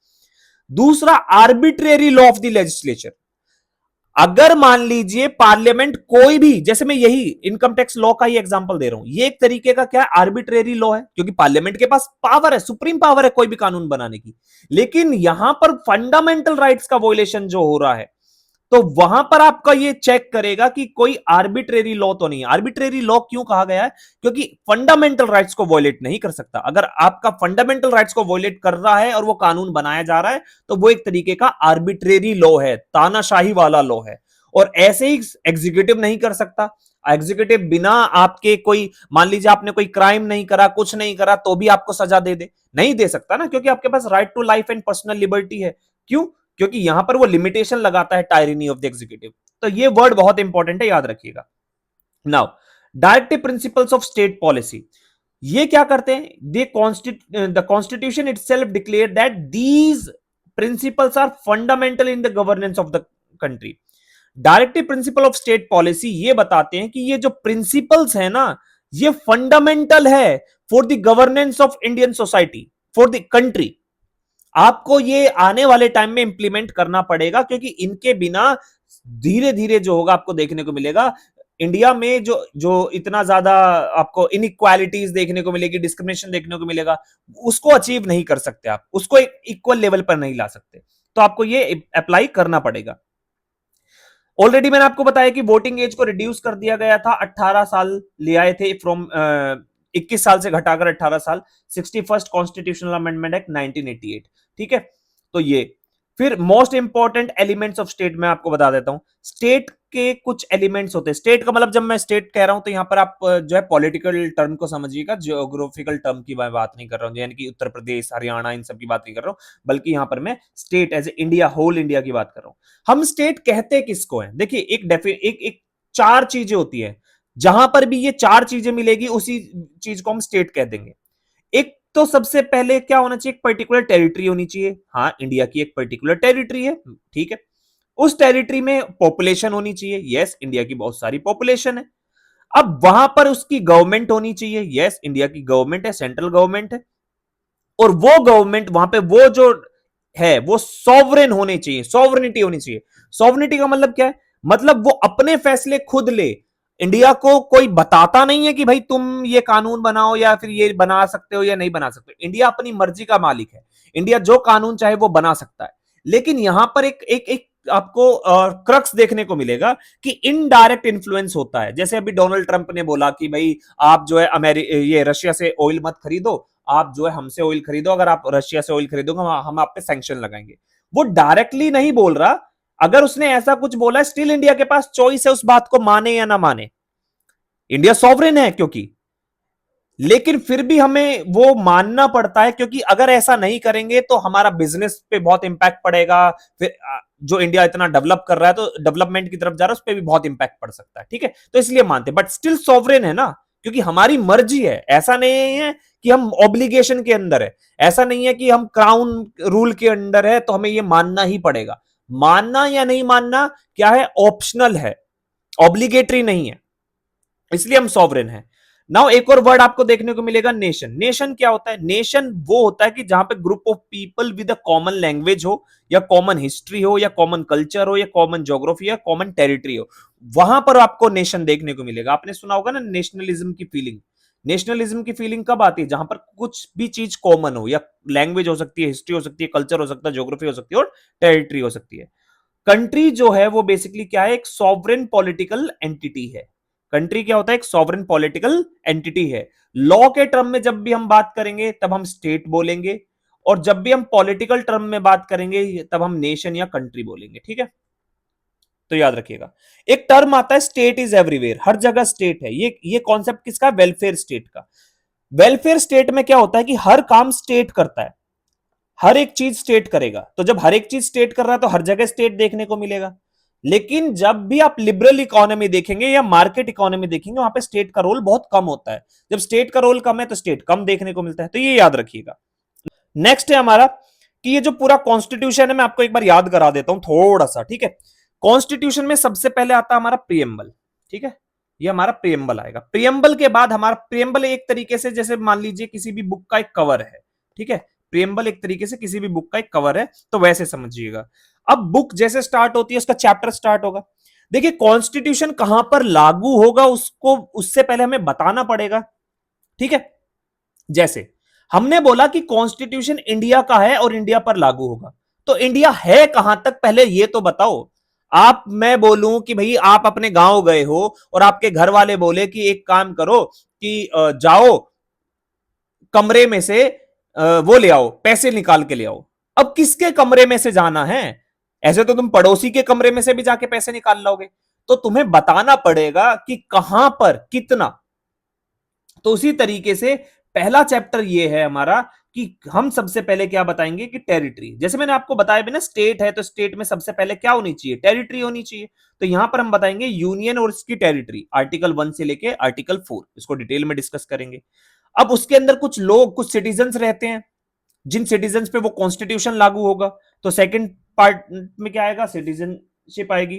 दूसरा, arbitrary law of the legislature. अगर मान लीजिए पार्लियामेंट कोई भी, जैसे मैं यही इनकम टैक्स लॉ का ही एग्जांपल दे रहा हूं, ये एक तरीके का क्या है? आर्बिट्रेरी लॉ है, क्योंकि पार्लियामेंट के पास पावर है, सुप्रीम पावर है कोई भी कानून बनाने की। लेकिन यहां पर फंडामेंटल राइट्स का वोलेशन जो हो रहा है, तो वहां पर आपका ये चेक करेगा कि कोई आर्बिट्रेरी लॉ तो नहीं। आर्बिट्रेरी लॉ क्यों कहा गया है? क्योंकि फंडामेंटल राइट्स को वॉयलेट नहीं कर सकता। अगर आपका फंडामेंटल राइट्स को वॉयलेट कर रहा है और वो कानून बनाया जा रहा है, तो वो एक तरीके का आर्बिट्रेरी लॉ है, तानाशाही वाला लॉ है। और ऐसे ही एग्जीक्यूटिव नहीं कर सकता। एग्जीक्यूटिव बिना आपके कोई, मान लीजिए आपने कोई क्राइम नहीं करा, कुछ नहीं करा, तो भी आपको सजा दे दे, नहीं दे सकता ना, क्योंकि आपके पास right to life and personal liberty है। क्यों? क्योंकि यहां पर वो लिमिटेशन लगाता है, टायरनी ऑफ द एग्जीक्यूटिव। तो ये वर्ड बहुत इंपॉर्टेंट है, याद रखिएगा। Now directive principles of state policy, ये क्या करते हैं? The constitution itself declare that these principles are fundamental in the governance of the country. Directive principle of state policy ये बताते हैं कि ये जो प्रिंसिपल्स है ना, ये फंडामेंटल है for the governance of Indian society, for the country. आपको ये आने वाले टाइम में इंप्लीमेंट करना पड़ेगा, क्योंकि इनके बिना धीरे धीरे जो होगा आपको देखने को मिलेगा इंडिया में, जो जो इतना ज्यादा आपको इनइक्वालिटीज देखने को मिलेगी, डिस्क्रिमिनेशन देखने को मिलेगा, उसको अचीव नहीं कर सकते आप, उसको एक इक्वल लेवल पर नहीं ला सकते। तो आपको ये अप्लाई करना पड़ेगा। ऑलरेडी मैंने आपको बताया कि वोटिंग एज को रिड्यूस कर दिया गया था, 18 साल ले आए थे, फ्रॉम 21 साल से घटाकर 18 साल, 61st कॉन्स्टिट्यूशनल अमेंडमेंट एक्ट 1988, ठीक है। तो ये फिर most important elements of state मैं आपको बता देता हूं। स्टेट के कुछ एलिमेंट्स होते हैं। स्टेट का मतलब, जब मैं स्टेट कह रहा हूं तो यहां पर आप जो है पॉलिटिकल टर्म को समझिएगा, जियोग्राफिकल टर्म की मैं बात नहीं कर रहा हूं, यानी कि उत्तर प्रदेश, हरियाणा, इन सब की बात नहीं कर रहा हूं, बल्कि यहां पर मैं state as a India, whole India की बात कर रहा हूं। हम स्टेट कहते किसको है? देखिए एक चार चीजें होती है, जहां पर भी ये चार चीजें मिलेगी उसी चीज को हम स्टेट कह देंगे। एक तो सबसे पहले क्या होना चाहिए? एक पर्टिकुलर टेरिटरी होनी चाहिए। हाँ, इंडिया की एक पर्टिकुलर टेरिटरी है, ठीक है। उस टेरिटरी में पॉपुलेशन होनी चाहिए। यस, इंडिया की बहुत सारी पॉपुलेशन है। अब वहां पर उसकी गवर्नमेंट होनी चाहिए। यस, इंडिया की गवर्नमेंट है, सेंट्रल गवर्नमेंट है। और वो गवर्नमेंट वहां पे वो जो है वो सॉवरेन होने चाहिए, सॉवरेनिटी होनी चाहिए। सॉवरेनिटी का मतलब क्या है? मतलब वो अपने फैसले खुद ले। इंडिया को कोई बताता नहीं है कि भाई तुम ये कानून बनाओ या फिर ये बना सकते हो या नहीं बना सकते। इंडिया अपनी मर्जी का मालिक है। इंडिया जो कानून चाहे वो बना सकता है। लेकिन यहां पर एक आपको क्रक्स देखने को मिलेगा कि इनडायरेक्ट इन्फ्लुएंस होता है। जैसे अभी डोनाल्ड ट्रंप ने बोला कि भाई आप जो है ये रशिया से ऑयल मत खरीदो, आप जो है हमसे ऑयल खरीदो, अगर आप रशिया से ऑयल खरीदोगे हम आप पे सैंक्शन लगाएंगे। वो डायरेक्टली नहीं बोल रहा, अगर उसने ऐसा कुछ बोला है, स्टिल इंडिया के पास चॉइस है उस बात को माने या ना माने। इंडिया सॉवरेन है क्योंकि, लेकिन फिर भी हमें वो मानना पड़ता है, क्योंकि अगर ऐसा नहीं करेंगे तो हमारा बिजनेस पे बहुत इंपैक्ट पड़ेगा। फिर जो इंडिया इतना डेवलप कर रहा है, तो डेवलपमेंट की तरफ जा रहा है, उस पर भी बहुत इंपैक्ट पड़ सकता है। ठीक है, तो इसलिए मानते, बट स्टिल सॉवरेन है ना, क्योंकि हमारी मर्जी है। ऐसा नहीं है कि हम ऑब्लिगेशन के अंदर है, ऐसा नहीं है कि हम क्राउन रूल के अंडर है तो हमें ये मानना ही पड़ेगा। मानना या नहीं मानना क्या है, ऑप्शनल है, ऑब्लिगेटरी नहीं है, इसलिए हम सॉवरेन हैं। नाउ एक और वर्ड आपको देखने को मिलेगा, नेशन। नेशन क्या होता है? नेशन वो होता है कि जहां पे group of people with a common language हो, या कॉमन हिस्ट्री हो, या कॉमन कल्चर हो, या कॉमन ज्योग्राफी, या कॉमन टेरिटरी हो, वहां पर आपको नेशन देखने को मिलेगा। आपने सुना होगा ना नेशनलिज्म की फीलिंग। नेशनलिज्म की फीलिंग कब आती है? जहां पर कुछ भी चीज कॉमन हो, या लैंग्वेज हो सकती है, हिस्ट्री हो सकती है, कल्चर हो सकता है, ज्योग्राफी हो सकती है, और टेरिटरी हो सकती है। कंट्री जो है वो बेसिकली क्या है, एक सॉवरेन पॉलिटिकल एंटिटी है। कंट्री क्या होता है? एक सॉवरेन पॉलिटिकल एंटिटी है। लॉ के टर्म में जब भी हम बात करेंगे तब हम स्टेट बोलेंगे, और जब भी हम पॉलिटिकल टर्म में बात करेंगे तब हम नेशन या कंट्री बोलेंगे। ठीक है, तो याद रखिएगा। एक टर्म आता है स्टेट इज एवरीवेयर, हर जगह स्टेट है। ये कॉन्सेप्ट किसका? वेलफेयर स्टेट का। वेलफेयर स्टेट में क्या होता है कि हर काम स्टेट करता है, हर एक चीज स्टेट करेगा। तो जब हर एक चीज स्टेट कर रहा है तो हर जगह स्टेट देखने को मिलेगा। लेकिन जब भी आप लिबरल इकोनॉमी देखेंगे या मार्केट इकोनॉमी देखेंगे, वहां पे स्टेट का रोल बहुत कम होता है। जब स्टेट का रोल कम है तो स्टेट कम देखने को मिलता है, तो ये याद रखिएगा। नेक्स्ट है हमारा कि ये जो पूरा कॉन्स्टिट्यूशन है, मैं आपको एक बार याद करा देता हूं थोड़ा सा। ठीक है, कॉन्स्टिट्यूशन में सबसे पहले आता है हमारा प्रियम्बल। ठीक है, ये हमारा प्रियम्बल आएगा। प्रियम्बल के बाद हमारा, प्रियम्बल एक तरीके से जैसे मान लीजिए किसी भी बुक का एक कवर है। ठीक है, प्रियम्बल एक तरीके से किसी भी बुक का एक कवर है, तो वैसे समझिएगा। अब बुक जैसे स्टार्ट होती है, उसका चैप्टर स्टार्ट होगा। देखिए कॉन्स्टिट्यूशन कहां पर लागू होगा उसको उससे पहले हमें बताना पड़ेगा। ठीक है, जैसे हमने बोला कि कॉन्स्टिट्यूशन इंडिया का है और इंडिया पर लागू होगा, तो इंडिया है कहां तक पहले ये तो बताओ। आप, मैं बोलूं कि भाई आप अपने गांव गए हो और आपके घर वाले बोले कि एक काम करो कि जाओ कमरे में से वो ले आओ, पैसे निकाल के ले आओ। अब किसके कमरे में से जाना है? ऐसे तो तुम पड़ोसी के कमरे में से भी जाके पैसे निकाल लोगे। तो तुम्हें बताना पड़ेगा कि कहां पर कितना। तो उसी तरीके से पहला चैप्टर ये है हमारा कि हम सबसे पहले क्या बताएंगे कि टेरिटरी। जैसे मैंने आपको बताया भी ना, स्टेट है तो स्टेट में सबसे पहले क्या होनी चाहिए? टेरिटरी होनी चाहिए। तो यहां पर हम बताएंगे यूनियन और इसकी टेरिटरी, आर्टिकल 1 से लेके आर्टिकल 4, इसको डिटेल में डिस्कस करेंगे। अब उसके अंदर कुछ लोग, कुछ सिटीजन्स रहते हैं, जिन सिटीजन्स पे वो कॉन्स्टिट्यूशन लागू होगा। तो सेकंड पार्ट में क्या आएगा? सिटीजनशिप आएगी।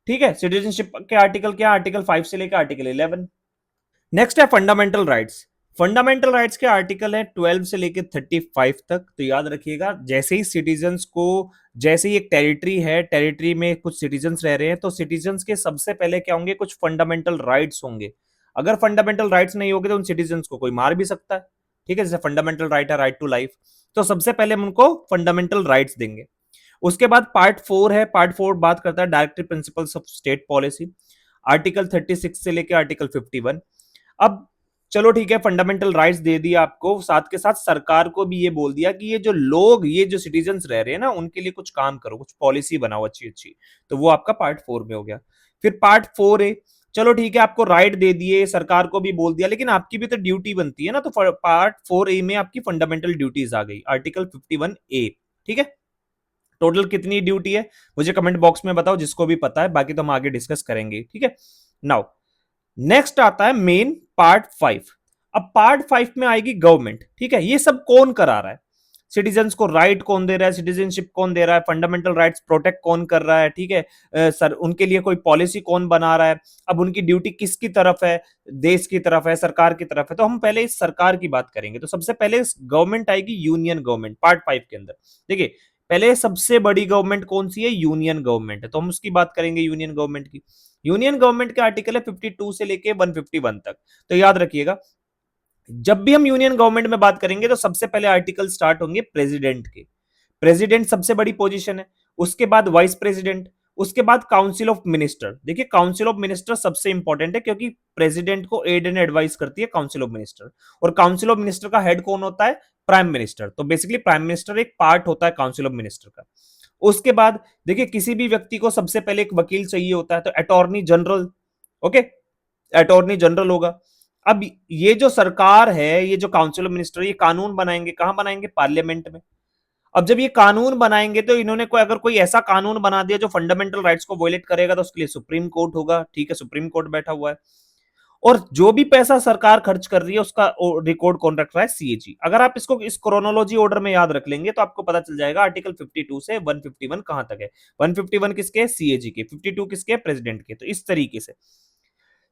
ठीक है, सिटीजनशिप के आर्टिकल क्या? आर्टिकल 5 से लेकर आर्टिकल 11। नेक्स्ट है फंडामेंटल राइट्स। फंडामेंटल राइट्स के आर्टिकल है 12 से लेकर 35 तक। तो याद रखिएगा, जैसे ही सिटीजन्स को, जैसे ही एक टेरिटरी है, टेरिटरी में कुछ सिटीजन्स रह रहे हैं, तो सिटीजन्स के सबसे पहले क्या होंगे? कुछ फंडामेंटल राइट्स होंगे। अगर फंडामेंटल राइट्स नहीं होंगे तो उन सिटीजन्स को कोई मार भी सकता है। ठीक है, जैसे फंडामेंटल राइट है राइट टू लाइफ, तो सबसे पहले हम उनको फंडामेंटल राइट्स देंगे। उसके बाद पार्ट 4 है। पार्ट 4 बात करता है directive principles of state policy, article 36 से लेकर आर्टिकल 51। अब चलो ठीक है, फंडामेंटल राइट्स दे दिया आपको, साथ के साथ सरकार को भी ये बोल दिया कि ये जो लोग, ये जो सिटीजन्स रह रहे हैं ना, उनके लिए कुछ काम करो, कुछ पॉलिसी बनाओ अच्छी अच्छी। तो वो आपका पार्ट 4 में हो गया। फिर पार्ट 4 है, चलो ठीक है, आपको राइट दे दिए, सरकार को भी बोल दिया, लेकिन आपकी भी तो ड्यूटी बनती है ना। तो पार्ट 4A में आपकी फंडामेंटल ड्यूटीज आ गई, आर्टिकल 51A। ठीक है, टोटल कितनी ड्यूटी है मुझे कमेंट बॉक्स में बताओ, जिसको भी पता है, बाकी तो हम आगे डिस्कस करेंगे। ठीक है, नाउ नेक्स्ट आता है मेन पार्ट 5। अब पार्ट 5 में आएगी गवर्नमेंट। ठीक है, ये सब कौन करा रहा है? सिटीजन्स को राइट कौन दे रहा है? सिटीजनशिप कौन दे रहा है? फंडामेंटल राइट्स प्रोटेक्ट कौन कर रहा है? ठीक है, सर उनके लिए कोई पॉलिसी कौन बना रहा है? अब उनकी ड्यूटी किसकी तरफ है? देश की तरफ है, सरकार की तरफ है? तो हम पहले इस सरकार की बात करेंगे। तो सबसे पहले गवर्नमेंट आएगी, यूनियन गवर्नमेंट, पार्ट 5 के अंदर। देखिए, पहले सबसे बड़ी गवर्नमेंट कौन सी है? यूनियन गवर्नमेंट है, तो हम उसकी बात करेंगे, यूनियन गवर्नमेंट की। यूनियन गवर्नमेंट के आर्टिकल है 52 से लेके 151 तक। तो याद रखिएगा, जब भी हम यूनियन गवर्नमेंट में बात करेंगे तो सबसे पहले आर्टिकल स्टार्ट होंगे प्रेसिडेंट के। प्रेसिडेंट सबसे बड़ी पोजीशन है, उसके बाद वाइस प्रेसिडेंट, उसके बाद काउंसिल ऑफ मिनिस्टर। देखिए काउंसिल ऑफ मिनिस्टर सबसे इंपॉर्टेंट है, क्योंकि प्रेसिडेंट को एड एंड एडवाइस करती है काउंसिल ऑफ मिनिस्टर। और काउंसिल ऑफ मिनिस्टर का हेड कौन होता है? Prime minister. तो बेसिकली प्राइम मिनिस्टर एक पार्ट होता है काउंसिल ऑफ मिनिस्टर का। उसके बाद देखिए किसी भी व्यक्ति को सबसे पहले एक वकील चाहिए होता है, तो attorney general, okay, attorney general होगा। अब ये जो सरकार है, ये जो काउंसिल ऑफ मिनिस्टर, ये कानून बनाएंगे, कहां बनाएंगे? पार्लियामेंट में। अब जब ये कानून बनाएंगे तो इन्होंने कोई अगर कोई ऐसा कानून बना दिया जो फंडामेंटल राइट्स को वोलेट करेगा, तो उसके लिए सुप्रीम कोर्ट होगा, ठीक है, सुप्रीम कोर्ट बैठा हुआ है। और जो भी पैसा सरकार खर्च कर रही है उसका रिकॉर्ड कौन रख रहा है? सीएजी। अगर आप इसको इस क्रोनोलॉजी ऑर्डर में याद रख लेंगे तो आपको पता चल जाएगा आर्टिकल 52 से 151 कहां तक है। 151 किसके? सीएजी के। 52 किसके? प्रेसिडेंट के। तो इस तरीके से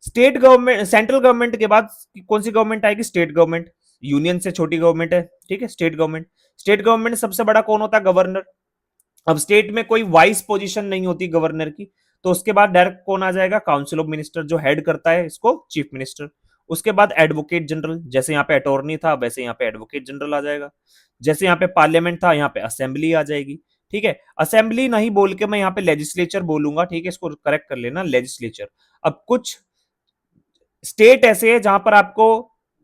स्टेट गवर्नमेंट, सेंट्रल गवर्नमेंट के बाद कौन सी गवर्नमेंट आएगी? State government. यूनियन से छोटी गवर्नमेंट है, ठीक है, स्टेट गवर्नमेंट। स्टेट गवर्नमेंट सबसे बड़ा कौन होता है? गवर्नर। अब स्टेट में कोई वाइस पोजीशन नहीं होती गवर्नर की, तो उसके बाद डायरेक्ट कौन आ जाएगा? काउंसिल ऑफ मिनिस्टर, जो हेड करता है इसको चीफ मिनिस्टर। उसके बाद एडवोकेट जनरल, जैसे यहाँ पे अटॉर्नी था वैसे यहाँ पे एडवोकेट जनरल आ जाएगा। जैसे यहाँ पे पार्लियामेंट था, यहाँ पे असेंबली आ जाएगी, ठीक है। असेंबली नहीं बोल के मैं यहाँ पे लेजिस्लेचर बोलूंगा, ठीक है, इसको करेक्ट कर लेना, लेजिस्लेचर। अब कुछ स्टेट ऐसे है जहां पर आपको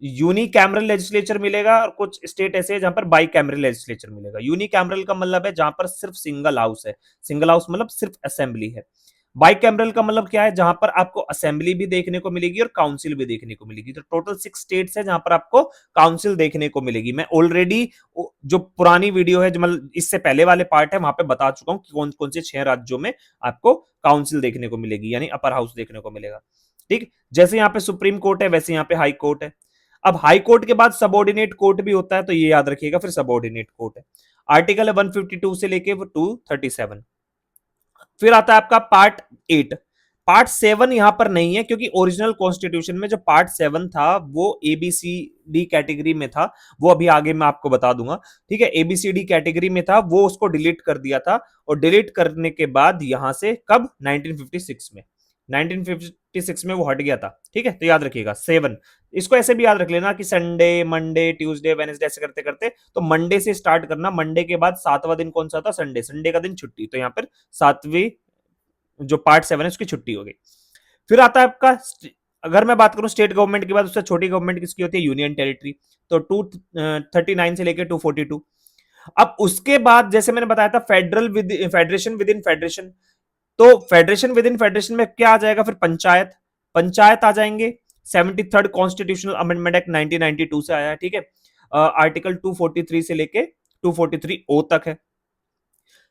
यूनिकैमरल लेजिस्लेचर मिलेगा और कुछ स्टेट ऐसे है जहां पर बाई कैमरल लेजिस्लेचर मिलेगा। यूनिकैमरल का मतलब है जहां पर सिर्फ सिंगल हाउस है, सिंगल हाउस मतलब सिर्फ असेंबली है। बाई कैमरल का मतलब क्या है? जहां पर आपको असेंबली भी देखने को मिलेगी और काउंसिल भी देखने को मिलेगी। तो टोटल 6 स्टेट्स है जहां पर आपको काउंसिल देखने को मिलेगी। मैं ऑलरेडी जो पुरानी वीडियो है, जो मतलब इससे पहले वाले पार्ट है, वहां पे बता चुका हूं कि कौन कौन से 6 राज्यों में आपको काउंसिल देखने को मिलेगी, यानी अपर हाउस देखने को मिलेगा, ठीक। जैसे यहाँ पे सुप्रीम कोर्ट है वैसे यहाँ पे हाई कोर्ट है। अब हाई कोर्ट के बाद सबऑर्डिनेट कोर्ट भी होता है, तो ये याद रखिएगा, फिर सबऑर्डिनेट कोर्ट है। आर्टिकल है 152 से लेके 237। फिर आता है आपका पार्ट 8। पार्ट 7 यहां पर नहीं है क्योंकि ओरिजिनल कॉन्स्टिट्यूशन में जो पार्ट 7 था वो एबीसीडी कैटेगरी में था। वो अभी आगे मैं आपको बता दूंगा, ठीक है। एबीसीडी कैटेगरी में था, वो उसको डिलीट कर दिया था। और डिलीट करने के बाद यहां से कब? 1956 में। 1956 में वो हट गया था, ठीक है। तो याद रखिएगा 7। इसको ऐसे भी याद रख लेना कि संडे, मंडे, ट्यूसडे, वेनेसडे, ऐसे करते करते, तो मंडे से स्टार्ट करना। मंडे के बाद 7वां दिन कौन सा था? संडे। संडे का दिन छुट्टी, तो यहां पर 7वीं जो पार्ट 7 है उसकी छुट्टी हो गई। फिर आता है आपका, अगर मैं बात करूं स्टेट गवर्नमेंट की बात, उससे छोटी गवर्नमेंट किसकी होती है? Union territory. तो 239 से लेकर 242। अब उसके बाद जैसे मैंने बताया था federal with federation with in federation, तो फेडरेशन विद इन फेडरेशन में क्या आ जाएगा? फिर पंचायत। पंचायत आ जाएंगे। 73rd कॉन्स्टिट्यूशनल अमेंडमेंट एक्ट 1992 से आया है, ठीक है। आर्टिकल 243 से लेके 243 ओ तक है।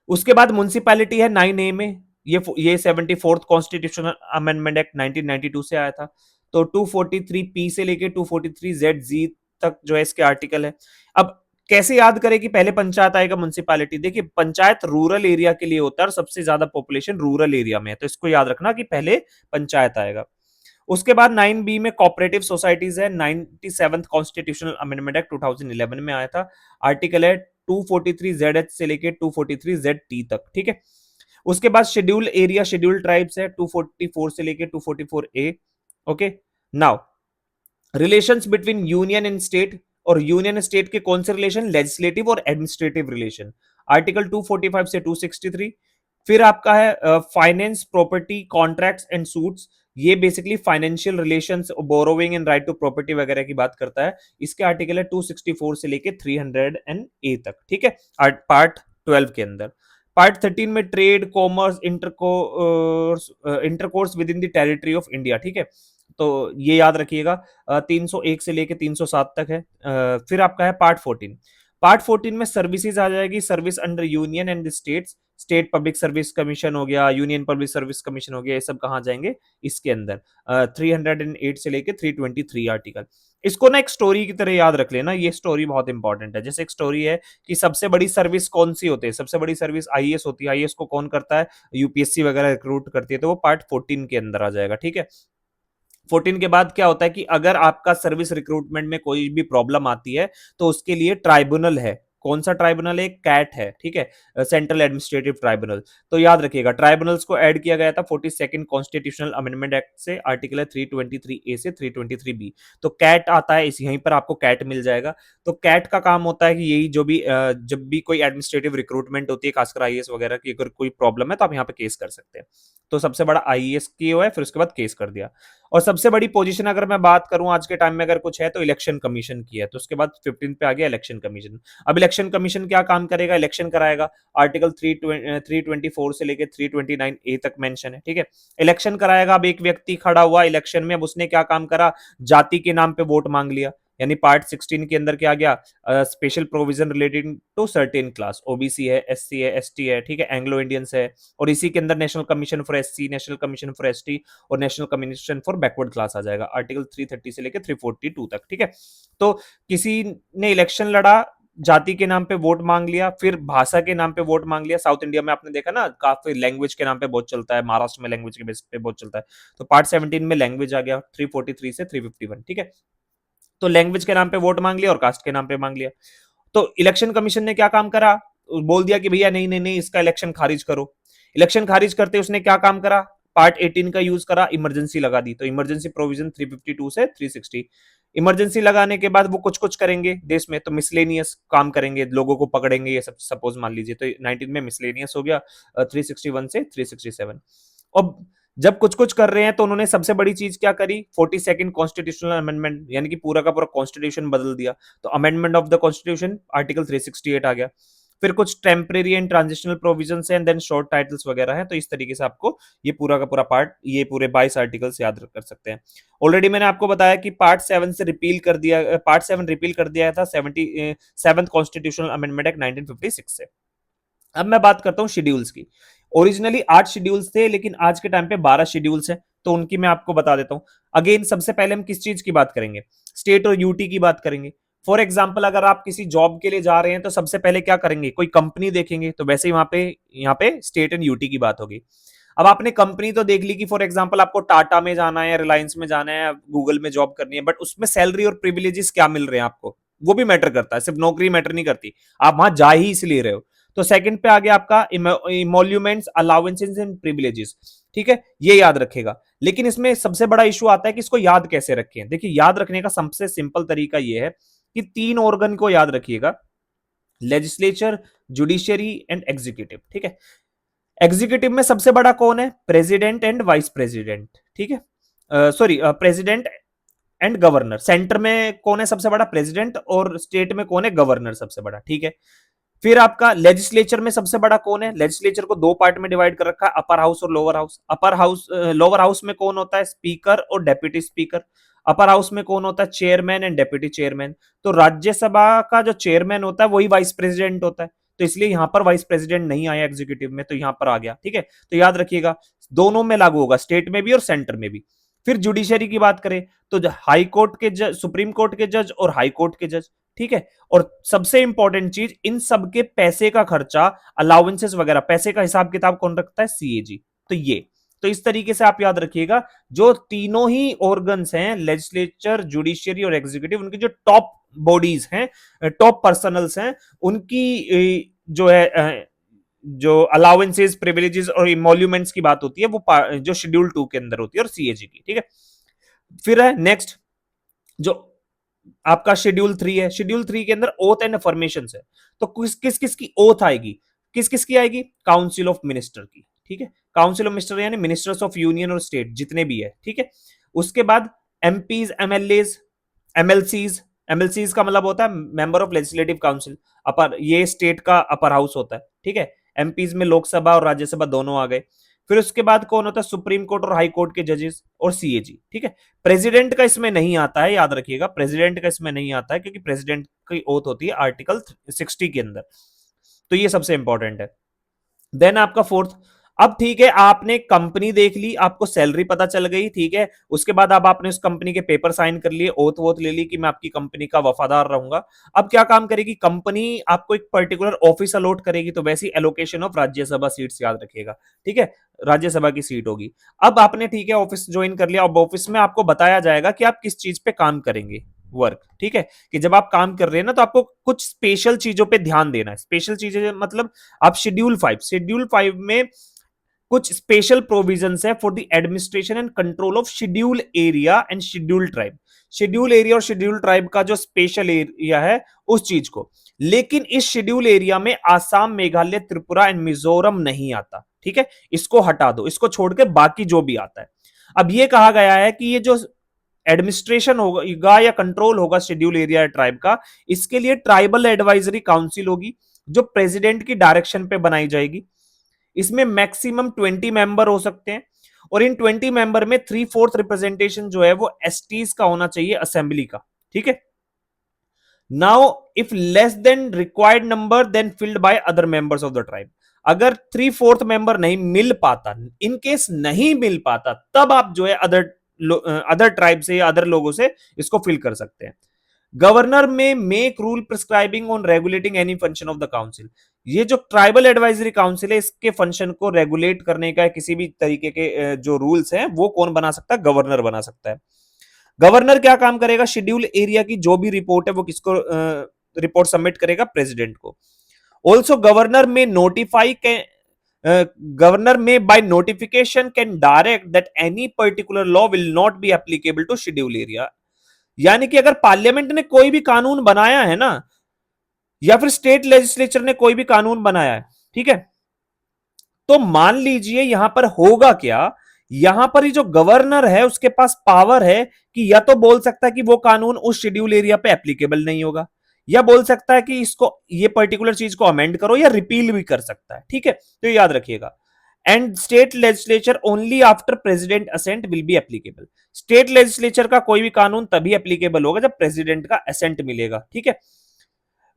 उसके बाद म्युनिसिपैलिटी है 9A में। ये 74th कॉन्स्टिट्यूशनल अमेंडमेंट एक्ट 1992 से आया था। तो 243 पी से लेके 243 जी तक जो है इसके आर्टिकल है। अब कैसे याद करें कि पहले पंचायत आएगा म्युनिसिपैलिटी? देखिए पंचायत रूरल एरिया के लिए होता है और सबसे ज्यादा पॉपुलेशन रूरल एरिया में है, तो इसको याद रखना कि पहले पंचायत आएगा। उसके बाद 9B में कोऑपरेटिव सोसाइटीज है। 97th कॉन्स्टिट्यूशनल अमेंडमेंट एक्ट 2011 में आया था। आर्टिकल है 243ZH से लेके 243ZT तक, ठीक है। उसके बाद शेड्यूल एरिया, शेड्यूल ट्राइब्स है 244 से लेके 244A। Okay, now relations between union and state, और यूनियन स्टेट के कौन से रिलेशन? लेजिस्लेटिव और एडमिनिस्ट्रेटिव रिलेशन। आर्टिकल 245 से 263। फिर आपका है finance, property, contracts and suits. ये basically financial relations, borrowing and right to property वगैरह की बात करता है। इसके आर्टिकल है 264 से लेके 300A तक, ठीक है, पार्ट 12 के अंदर। पार्ट 13 में trade, commerce, intercourse with in the territory of India, ठीक है। तो ये याद रखिएगा 301 से लेके 307 तक है। फिर आपका है पार्ट 14। पार्ट 14 में सर्विसेज आ जाएगी, service under union and states. State public service commission हो गया, यूनियन पब्लिक सर्विस कमीशन हो गया, ये सब कहाँ जाएंगे? इसके अंदर 308 से लेके 323 आर्टिकल। इसको ना एक स्टोरी की तरह याद रख लेना, ये स्टोरी बहुत इंपॉर्टेंट है। जैसे एक स्टोरी है कि सबसे बड़ी सर्विस कौन सी होती है? सबसे बड़ी सर्विस आईएएस होती है। आईएएस को कौन करता है? यूपीएससी वगैरह रिक्रूट करती है, तो वो पार्ट 14 के अंदर आ जाएगा, ठीक है। 14 के बाद क्या होता है कि अगर आपका सर्विस रिक्रूटमेंट में कोई भी प्रॉब्लम आती है तो उसके लिए ट्राइब्यूनल है। कौन सा ट्राइब्यूनल है? कैट है, ठीक है, सेंट्रल एडमिनिस्ट्रेटिव ट्राइब्यूनल। तो याद रखिएगा ट्राइब्यूनल्स को ऐड किया गया था 42nd कॉन्स्टिट्यूशनल अमेंडमेंट एक्ट से। आर्टिकल है 323A से 323B। तो कैट आता है, इस यहीं पर आपको कैट मिल जाएगा। तो कैट का काम होता है कि यही जो भी जब भी कोई एडमिनिस्ट्रेटिव रिक्रूटमेंट होती है, खासकर आईएएस वगैरह की, अगर कोई प्रॉब्लम है तो आप यहाँ पे केस कर सकते हैं। तो सबसे बड़ा आईएएस की है, फिर उसके बाद केस कर दिया। और सबसे बड़ी पोजीशन अगर मैं बात करूं आज के टाइम में अगर कुछ है तो इलेक्शन कमीशन की है। तो उसके बाद 15 पे आ गया इलेक्शन कमीशन। अब इलेक्शन कमीशन क्या काम करेगा? इलेक्शन कराएगा। आर्टिकल 324 से लेके 329A तक मेंशन है, ठीक है। इलेक्शन कराएगा। अब एक व्यक्ति खड़ा हुआ इलेक्शन में, अब उसने क्या काम करा? जाति के नाम पे वोट मांग लिया। यानी पार्ट 16 के अंदर क्या आ गया? Special provision related to certain class, OBC है, एससी है, एसटी है, ठीक है, एंग्लो इंडियंस है। और इसी के अंदर national commission for SC, national commission for ST और national commission for backward class आ जाएगा, आर्टिकल 330 से लेकर 342 तक, ठीक है। तो किसी ने इलेक्शन लड़ा, जाति के नाम पे वोट मांग लिया, फिर भाषा के नाम पे वोट मांग लिया। साउथ इंडिया में आपने देखा ना, काफी लैंग्वेज के नाम पे बहुत चलता है, महाराष्ट्र में लैंग्वेज के बेस पे बहुत चलता है। तो पार्ट 17 में लैंग्वेज आ गया 343 से 351, ठीक है। तो लैंग्वेज के नाम पे वोट मांग लिया और कास्ट के नाम पे मांग लिया। तो इलेक्शन कमीशन ने क्या काम करा? बोल दिया कि भैया नहीं नहीं नहीं, इसका इलेक्शन खारिज करो। इलेक्शन खारिज करते उसने क्या काम करा? पार्ट 18 का यूज करा, इमरजेंसी लगा दी। तो इमरजेंसी प्रोविजन 352 से 360। इमरजेंसी लगाने के बाद वो कुछ कुछ करेंगे देश में, तो मिसलेनियस काम करेंगे, लोगों को पकड़ेंगे, ये सब सपोज मान लीजिए। तो 19 में मिसलेनियस हो गया 361 से 367। अब जब कुछ कुछ कर रहे हैं तो उन्होंने सबसे बड़ी चीज क्या करी? 42nd कॉन्स्टिट्यूशनल अमेंडमेंट, यानी कि पूरा का पूरा कॉन्स्टिट्यूशन बदल दिया। तो amendment of the constitution article 368 आ गया। फिर कुछ टेम्परेरी एंड ट्रांजिशनल प्रोविजन है, एंड देन शॉर्ट टाइटल्स वगैरह है। तो इस तरीके से आपको ये पूरा का पूरा पार्ट, ये पूरे 22 आर्टिकल्स याद कर सकते हैं। ऑलरेडी मैंने आपको बताया कि पार्ट 7 से रिपील कर दिया, पार्ट 7 रिपील कर दिया था 77th कॉन्स्टिट्यूशनल अमेंडमेंट एक्ट 1956 से। अब मैं बात करता हूं शेड्यूल्स की। ओरिजिनली 8 शेड्यूल्स थे, लेकिन आज के टाइम पे 12 शेड्यूल्स हैं। तो उनकी मैं आपको बता देता हूं। अगेन सबसे पहले हम किस चीज की बात करेंगे? स्टेट और यूटी की बात करेंगे। फॉर एग्जाम्पल, अगर आप किसी जॉब के लिए जा रहे हैं तो सबसे पहले क्या करेंगे? कोई कंपनी देखेंगे, तो वैसे ही यहाँ पे स्टेट एंड यूटी की बात होगी। अब आपने कंपनी तो देख ली कि फॉर एग्जाम्पल आपको टाटा में जाना है, रिलायंस में जाना है, गूगल में जॉब करनी है, बट उसमें सैलरी और प्रिविलेजेस क्या मिल रहे हैं आपको, वो भी मैटर करता है। सिर्फ नौकरी मैटर नहीं करती, आप वहां जा ही इसलिए रहे हो। तो सेकंड पे आ गया आपका इमोल्यूमेंट्स, अलाउंसेस एंड प्रिविलेजेस, ठीक है, ये याद रखेगा। लेकिन इसमें सबसे बड़ा इशू आता है कि इसको याद कैसे रखें। देखिए, याद रखने का सबसे सिंपल तरीका यह है कि 3 ऑर्गन को याद रखिएगा, लेजिस्लेचर, जुडिशियरी एंड एग्जीक्यूटिव, ठीक है। एग्जीक्यूटिव में सबसे बड़ा कौन है? प्रेसिडेंट एंड वाइस प्रेसिडेंट, ठीक है। Sorry, president and governor. Centre में कौन है सबसे बड़ा? प्रेसिडेंट। और स्टेट में कौन है? गवर्नर सबसे बड़ा, ठीक है। फिर आपका लेजिस्लेचर में सबसे बड़ा कौन है? लेजिस्लेचर को 2 पार्ट में डिवाइड कर रखा है, अपर हाउस और lower house. Upper house, lower house में कौन होता है? स्पीकर और डेप्यूटी स्पीकर। अपर हाउस में कौन होता है? Chairman and deputy chairman. तो राज्यसभा का जो चेयरमैन होता है वही वाइस प्रेसिडेंट होता है। तो इसलिए यहां पर वाइस प्रेसिडेंट नहीं आया एग्जीक्यूटिव में, तो यहां पर आ गया, ठीक है। तो याद रखिएगा, दोनों में लागू होगा, स्टेट में भी और सेंटर में भी। फिर जुडिशरी की बात करें तो हाई कोर्ट के जज, सुप्रीम कोर्ट के जज और हाई कोर्ट के जज, ठीक है। और सबसे इंपॉर्टेंट चीज, इन सबके पैसे का खर्चा, अलाउंसेस वगैरह, पैसे का हिसाब किताब कौन रखता है? सीएजी। तो ये, तो इस तरीके से आप याद रखिएगा, जो तीनों ही ऑर्गन्स हैं, लेजिस्लेचर, जुडिशियरी और एग्जीक्यूटिव, उनकी जो टॉप बॉडीज हैं, टॉप पर्सनल्स हैं, उनकी जो है, जो अलाउंसेस, प्रिविलेजेस और इमोल्यूमेंट्स की बात होती है, वो जो शेड्यूल 2 के अंदर होती है और सीएजी की, ठीक है। फिर है नेक्स्ट, जो आपका शेड्यूल 3 है। शेड्यूल 3 के अंदर ओथ एंड अफर्मेशन है। तो किस किस किस की ओथ आएगी? किस किस की आएगी? काउंसिल ऑफ मिनिस्टर की, ठीक है। काउंसिल ऑफ मिनिस्टर यानी मिनिस्टर्स ऑफ यूनियन और स्टेट जितने भी है, ठीक है। उसके बाद एमपीज, एमएलएज, एमएलसीज। एमएलसीज का मतलब होता है मेंबर ऑफ लेजिस्लेटिव काउंसिल, अपर, ये स्टेट का अपर हाउस होता है, ठीक है। एमपीज में लोकसभा और राज्यसभा दोनों आ गए। फिर उसके बाद कौन होता है? सुप्रीम कोर्ट और हाई कोर्ट के जजेस और सीएजी, ठीक है। प्रेसिडेंट का इसमें नहीं आता है, याद रखिएगा, प्रेसिडेंट का इसमें नहीं आता है, क्योंकि प्रेसिडेंट की ओथ होती है आर्टिकल 60 के अंदर। तो ये सबसे इंपॉर्टेंट है। देन आपका फोर्थ, अब ठीक है, आपने कंपनी देख ली, आपको सैलरी पता चल गई, ठीक है। उसके बाद अब आपने उस कंपनी के पेपर साइन कर लिए, ओथ वोथ ले ली कि मैं आपकी कंपनी का वफादार रहूंगा। अब क्या काम करेगी कंपनी? आपको एक पर्टिकुलर ऑफिस अलॉट करेगी, तो वैसी एलोकेशन ऑफ राज्यसभा सीट्स याद रखिएगा, ठीक है। राज्यसभा की सीट होगी। अब आपने, ठीक है, ऑफिस ज्वाइन कर लिया। अब ऑफिस में आपको बताया जाएगा कि आप किस चीज पे काम करेंगे, वर्क, ठीक है। कि जब आप काम कर रहे हैं ना, तो आपको कुछ स्पेशल चीजों पे ध्यान देना है। स्पेशल चीजें मतलब, आप शेड्यूल 5 में कुछ स्पेशल प्रोविजंस है for the administration and control of schedule area and schedule tribe. Schedule area और शेड्यूल ट्राइब का जो स्पेशल एरिया है, उस चीज को। लेकिन इस शेड्यूल एरिया में आसाम, मेघालय, त्रिपुरा एंड मिजोरम नहीं आता, ठीक है। इसको हटा दो, इसको छोड़ के बाकी जो भी आता है। अब ये कहा गया है कि ये जो एडमिनिस्ट्रेशन होगा या कंट्रोल होगा शेड्यूल एरिया ट्राइब का, इसके लिए ट्राइबल एडवाइजरी काउंसिल होगी जो प्रेसिडेंट की डायरेक्शन पे बनाई जाएगी। इसमें मैक्सिमम 20 मेंबर हो सकते हैं और इन 20 मेंबर में 3/4 रिप्रेजेंटेशन जो है वो एसटीज का होना चाहिए असेंबली का। ठीक है, now if less than required number then filled by other members of the tribe. अगर 3/4 मेंबर नहीं मिल पाता, इन केस नहीं मिल पाता, तब आप जो है अदर ट्राइब से या अदर लोगों से इसको फिल कर सकते हैं। गवर्नर में make rule prescribing on regulating any function of the council. ये जो ट्राइबल एडवाइजरी काउंसिल है, इसके फंक्शन को रेगुलेट करने का किसी भी तरीके के जो रूल्स हैं वो कौन बना सकता है? गवर्नर बना सकता है। गवर्नर क्या काम करेगा? शेड्यूल एरिया की जो भी रिपोर्ट है वो किसको रिपोर्ट सबमिट करेगा? प्रेसिडेंट को। ऑल्सो गवर्नर में नोटिफाई गवर्नर में by notification can direct that any particular law will not be applicable to schedule area. यानी कि अगर पार्लियामेंट ने कोई भी कानून बनाया है ना, या फिर स्टेट लेजिस्लेचर ने कोई भी कानून बनाया है, ठीक है, तो मान लीजिए यहां पर होगा क्या, यहां पर ही जो गवर्नर है उसके पास पावर है कि या तो बोल सकता है कि वो कानून उस शेड्यूल एरिया पे एप्लीकेबल नहीं होगा, या बोल सकता है कि इसको ये पर्टिकुलर चीज को अमेंड करो, या रिपील भी कर सकता है। ठीक है, तो याद रखिएगा। And state legislature only after president assent will be applicable. State legislature का कोई भी कानून तभी एप्लीकेबल होगा जब प्रेसिडेंट का असेंट मिलेगा। ठीक है,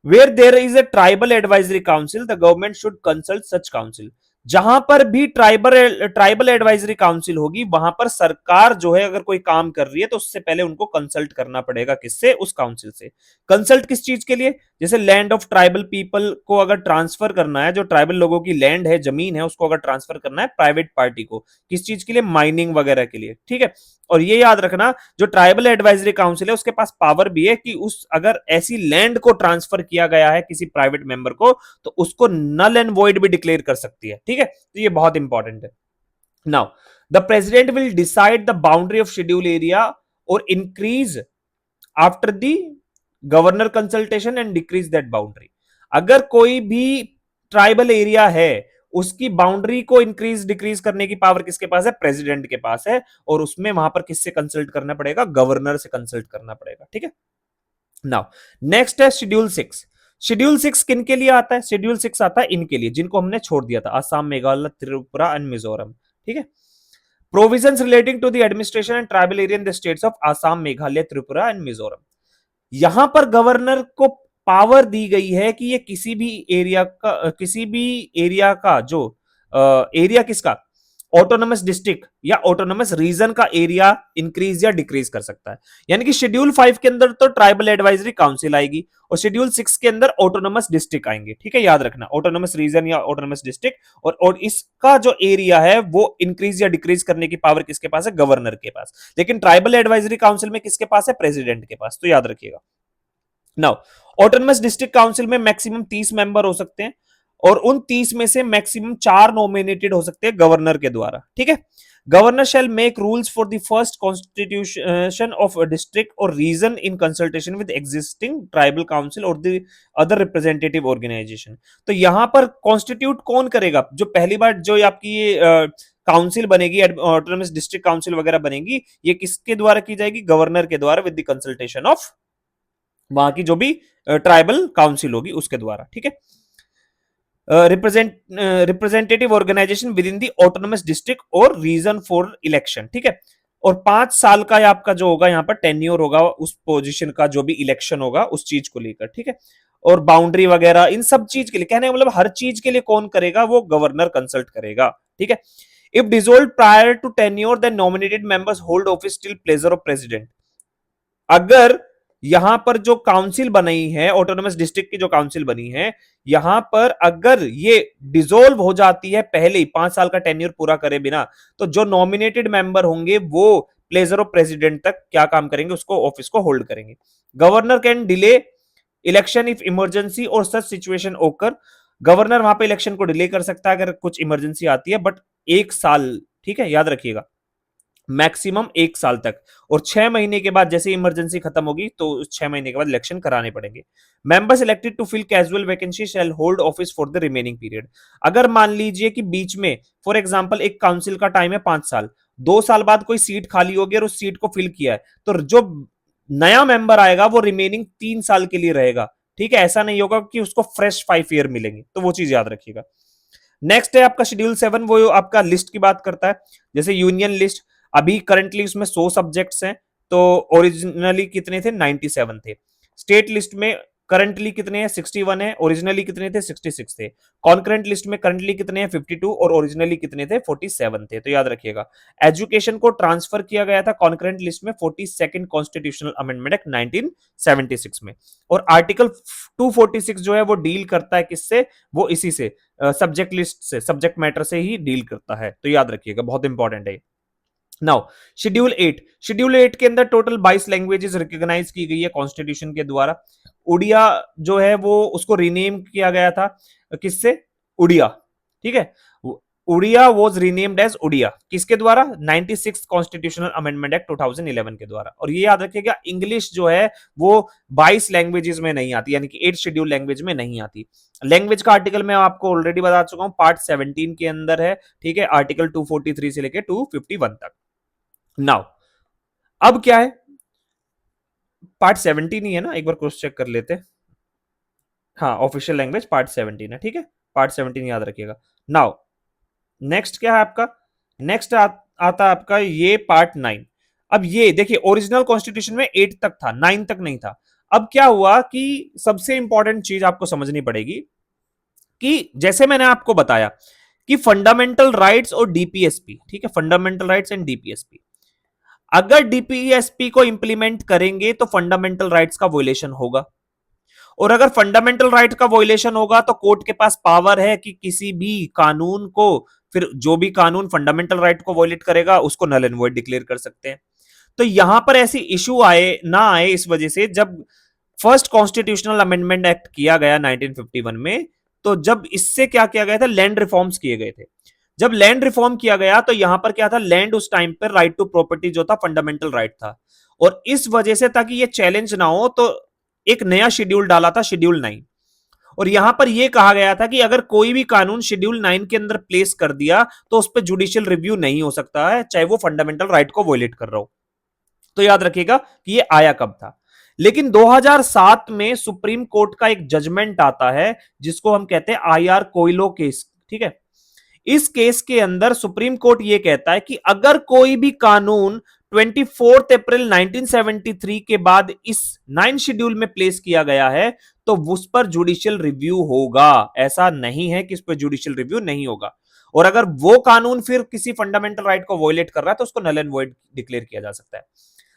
where there is a tribal advisory council the government should consult such council. जहां पर भी ट्राइबल एडवाइजरी काउंसिल होगी, वहां पर सरकार जो है अगर कोई काम कर रही है तो उससे पहले उनको कंसल्ट करना पड़ेगा। किससे? उस काउंसिल से। कंसल्ट किस चीज के लिए? जैसे लैंड ऑफ ट्राइबल पीपल को अगर ट्रांसफर करना है, जो ट्राइबल लोगों की लैंड है, जमीन है, उसको अगर ट्रांसफर करना है प्राइवेट पार्टी को, किस चीज के लिए? माइनिंग वगैरह के लिए। ठीक है, और ये याद रखना, जो ट्राइबल एडवाइजरी काउंसिल है उसके पास पावर भी है कि उस अगर ऐसी लैंड को ट्रांसफर किया गया है किसी प्राइवेट मेंबर को, तो उसको नल एंड वॉइड भी डिक्लेयर कर सकती है। ठीक है, तो ये बहुत इंपॉर्टेंट है। Now the president will decide the boundary of schedule area और increase after the governor consultation and decrease that boundary. अगर कोई भी ट्राइबल एरिया है, उसकी बाउंड्री को इंक्रीज डिक्रीज करने की पावर किसके पास है? प्रेसिडेंट के पास है। और उसमें वहां पर किससे कंसल्ट करना पड़ेगा? गवर्नर से कंसल्ट करना पड़ेगा। ठीक है, नाउ नेक्स्ट है शेड्यूल 6। शेड्यूल 6 किन के लिए आता है? शेड्यूल 6 आता है इनके लिए जिनको हमने छोड़ दिया था, असम, मेघालय, त्रिपुरा एंड मिजोरम। ठीक है, provisions relating to the administration and tribal area in the states of Assam, Meghalaya, Tripura and Mizoram. यहां पर गवर्नर को पावर दी गई है कि ये किसी भी एरिया का जो एरिया किसका? ऑटोनोमस डिस्ट्रिक्ट या ऑटोनोमस रीजन का एरिया इंक्रीज या डिक्रीज कर सकता है। यानी कि शेड्यूल 5 के अंदर तो ट्राइबल एडवाइजरी काउंसिल आएगी और शेड्यूल 6 के अंदर ऑटोनोमस डिस्ट्रिक्ट आएंगे। ठीक है, याद रखना, ऑटोनोमस रीजन या ऑटोनोमस डिस्ट्रिक्ट। और इसका जो एरिया है वो इंक्रीज या डिक्रीज करने की पावर किसके पास है? गवर्नर के पास। लेकिन ट्राइबल एडवाइजरी काउंसिल में किसके पास है? प्रेसिडेंट के पास। तो याद रखिएगा। नाउ ऑटोनोमस डिस्ट्रिक्ट काउंसिल में मैक्सिमम 30 मेंबर हो सकते हैं और उन 30 में से मैक्सिमम 4 नॉमिनेटेड हो सकते हैं गवर्नर के द्वारा। ठीक है, governor shall make rules for the first constitution of district और region in consultation with existing tribal council और द अदर रिप्रेजेंटेटिव ऑर्गेनाइजेशन। तो यहां पर कॉन्स्टिट्यूट कौन करेगा? जो पहली बार जो आपकी ये काउंसिल बनेगी, ऑटोनोमस डिस्ट्रिक्ट काउंसिल वगैरह बनेगी, ये किसके द्वारा की जाएगी? गवर्नर के द्वारा विद द कंसल्टेशन ऑफ वहां की जो भी ट्राइबल काउंसिल होगी उसके द्वारा। ठीक है, representative organisation within the autonomous district और रीजन फॉर इलेक्शन। ठीक है, और 5 साल का आपका जो होगा यहाँ पर टेन्योर होगा उस पोजीशन का, जो भी इलेक्शन होगा उस चीज को लेकर। ठीक है, और बाउंड्री वगैरह इन सब चीज के लिए, कहने का मतलब हर चीज के लिए कौन करेगा? वो गवर्नर कंसल्ट करेगा। ठीक है, if dissolve prior to tenure then nominated members hold office till pleasure of president. अगर यहां पर जो काउंसिल बनी है, ऑटोनोमस डिस्ट्रिक्ट की जो काउंसिल बनी है, यहां पर अगर ये डिसॉल्व हो जाती है पहले ही 5 साल का टेन्योर पूरा करे बिना, तो जो नॉमिनेटेड मेंबर होंगे वो प्लेजर ऑफ प्रेसिडेंट तक क्या काम करेंगे? उसको ऑफिस को होल्ड करेंगे। Governor can delay election if emergency और सच सिचुएशन ओकर। गवर्नर वहां पे इलेक्शन को डिले कर सकता है अगर कुछ इमरजेंसी आती है, बट 1 साल। ठीक है, याद रखिएगा। मैक्सिमम 1 साल तक, और 6 महीने के बाद जैसे इमरजेंसी खत्म होगी तो 6 महीने के बाद इलेक्शन कराने पड़ेंगे। Members elected to fill casual vacancy shall hold office for the remaining period. अगर मान लीजिए कि बीच में फॉर एग्जांपल एक काउंसिल का टाइम है 5 साल, 2 साल बाद कोई सीट खाली होगी और उस सीट को फिल किया है, तो जो नया मेंबर आएगा वो रिमेनिंग 3 साल के लिए रहेगा। ठीक है, ऐसा नहीं होगा कि उसको फ्रेश 5 ईयर मिलेंगे, तो वो चीज याद रखिएगा। नेक्स्ट है आपका शेड्यूल 7, वो आपका लिस्ट की बात करता है। जैसे यूनियन लिस्ट, अभी करंटली उसमें 100 सब्जेक्ट्स हैं, तो ओरिजिनली कितने थे, 97 थे। स्टेट लिस्ट में करंटली कितने हैं, 61 है, ओरिजिनली कितने थे, 66 थे। कॉन्करेंट लिस्ट में करंटली कितने हैं, 52, और ओरिजिनली कितने थे, 47 थे। तो याद रखिएगा, एजुकेशन को ट्रांसफर किया गया था कॉन्करेंट लिस्ट में 42nd कॉन्स्टिट्यूशनल अमेंडमेंट एक्ट 1976 में। और आर्टिकल 246 जो है वो डील करता है किससे, वो इसी से, सब्जेक्ट लिस्ट से, सब्जेक्ट मैटर से ही डील करता है। तो याद रखिएगा, बहुत इंपॉर्टेंट है। नाउ शेड्यूल 8 के अंदर टोटल 22 लैंग्वेजेस रिकॉग्नाइज की गई है कॉन्स्टिट्यूशन के द्वारा। उड़िया जो है वो उसको रीनेम किया गया था, किससे, उड़िया। ठीक है, Odia was renamed as Odia, किसके द्वारा, 96 कॉन्स्टिट्यूशनल अमेंडमेंट एक्ट 2011 के द्वारा। और ये याद रखिएगा, इंग्लिश जो है वो 22 लैंग्वेजेस में नहीं आती, यानी कि 8 शेड्यूल लैंग्वेज में नहीं आती। लैंग्वेज का आर्टिकल मैं आपको ऑलरेडी बता चुका हूं, पार्ट 17 के अंदर है। ठीक है, आर्टिकल 243 से लेकर 251 तक। नाउ अब क्या है, पार्ट 17 ही है ना, एक बार क्रॉस चेक कर लेते हैं। हाँ, ऑफिशियल लैंग्वेज पार्ट 17 है। ठीक है, पार्ट 17 याद रखिएगा। नाउ नेक्स्ट क्या है आपका, नेक्स्ट आता है आपका ये पार्ट 9। अब ये देखिए, ओरिजिनल कॉन्स्टिट्यूशन में 8 तक था, 9 तक नहीं था। अब क्या हुआ कि सबसे इंपॉर्टेंट चीज आपको समझनी पड़ेगी कि जैसे मैंने आपको बताया कि फंडामेंटल राइट्स और डीपीएसपी, ठीक है, फंडामेंटल राइट्स एंड डीपीएसपी, अगर डीपीएसपी को इंप्लीमेंट करेंगे तो फंडामेंटल राइट्स का वोलेशन होगा, और अगर फंडामेंटल राइट का वोलेशन होगा तो कोर्ट के पास पावर है कि किसी भी कानून को, फिर जो भी कानून फंडामेंटल राइट को वोलेट करेगा उसको नल एंड वॉइड डिक्लेयर कर सकते हैं। तो यहां पर ऐसी इशू आए ना आए, इस वजह से जब फर्स्ट कॉन्स्टिट्यूशनल अमेंडमेंट एक्ट किया गया 1951 में, तो जब इससे क्या किया गया था, लैंड रिफॉर्म्स किए गए थे। जब लैंड रिफॉर्म किया गया तो यहां पर क्या था, लैंड उस टाइम पर राइट टू प्रॉपर्टी जो था फंडामेंटल राइट था, और इस वजह से ताकि ये चैलेंज ना हो तो एक नया शेड्यूल डाला था, शेड्यूल 9। और यहां पर यह कहा गया था कि अगर कोई भी कानून शेड्यूल 9 के अंदर प्लेस कर दिया तो उस पर जुडिशियल रिव्यू नहीं हो सकता है, चाहे वो फंडामेंटल राइट को वोलेट कर रहा हो। तो याद रखिएगा कि ये आया कब था। लेकिन 2007 में सुप्रीम कोर्ट का एक जजमेंट आता है जिसको हम कहते हैं आईआर कोइलो केस। ठीक है, इस केस के अंदर सुप्रीम कोर्ट यह कहता है कि अगर कोई भी कानून 24 अप्रैल 1973 के बाद इस 9 शेड्यूल में प्लेस किया गया है तो उस पर जुडिशियल रिव्यू होगा। ऐसा नहीं है कि इस पर जुडिशियल रिव्यू नहीं होगा, और अगर वो कानून फिर किसी फंडामेंटल राइट को वॉयलेट कर रहा है तो उसको नल एंड वॉइड डिक्लेयर किया जा सकता है।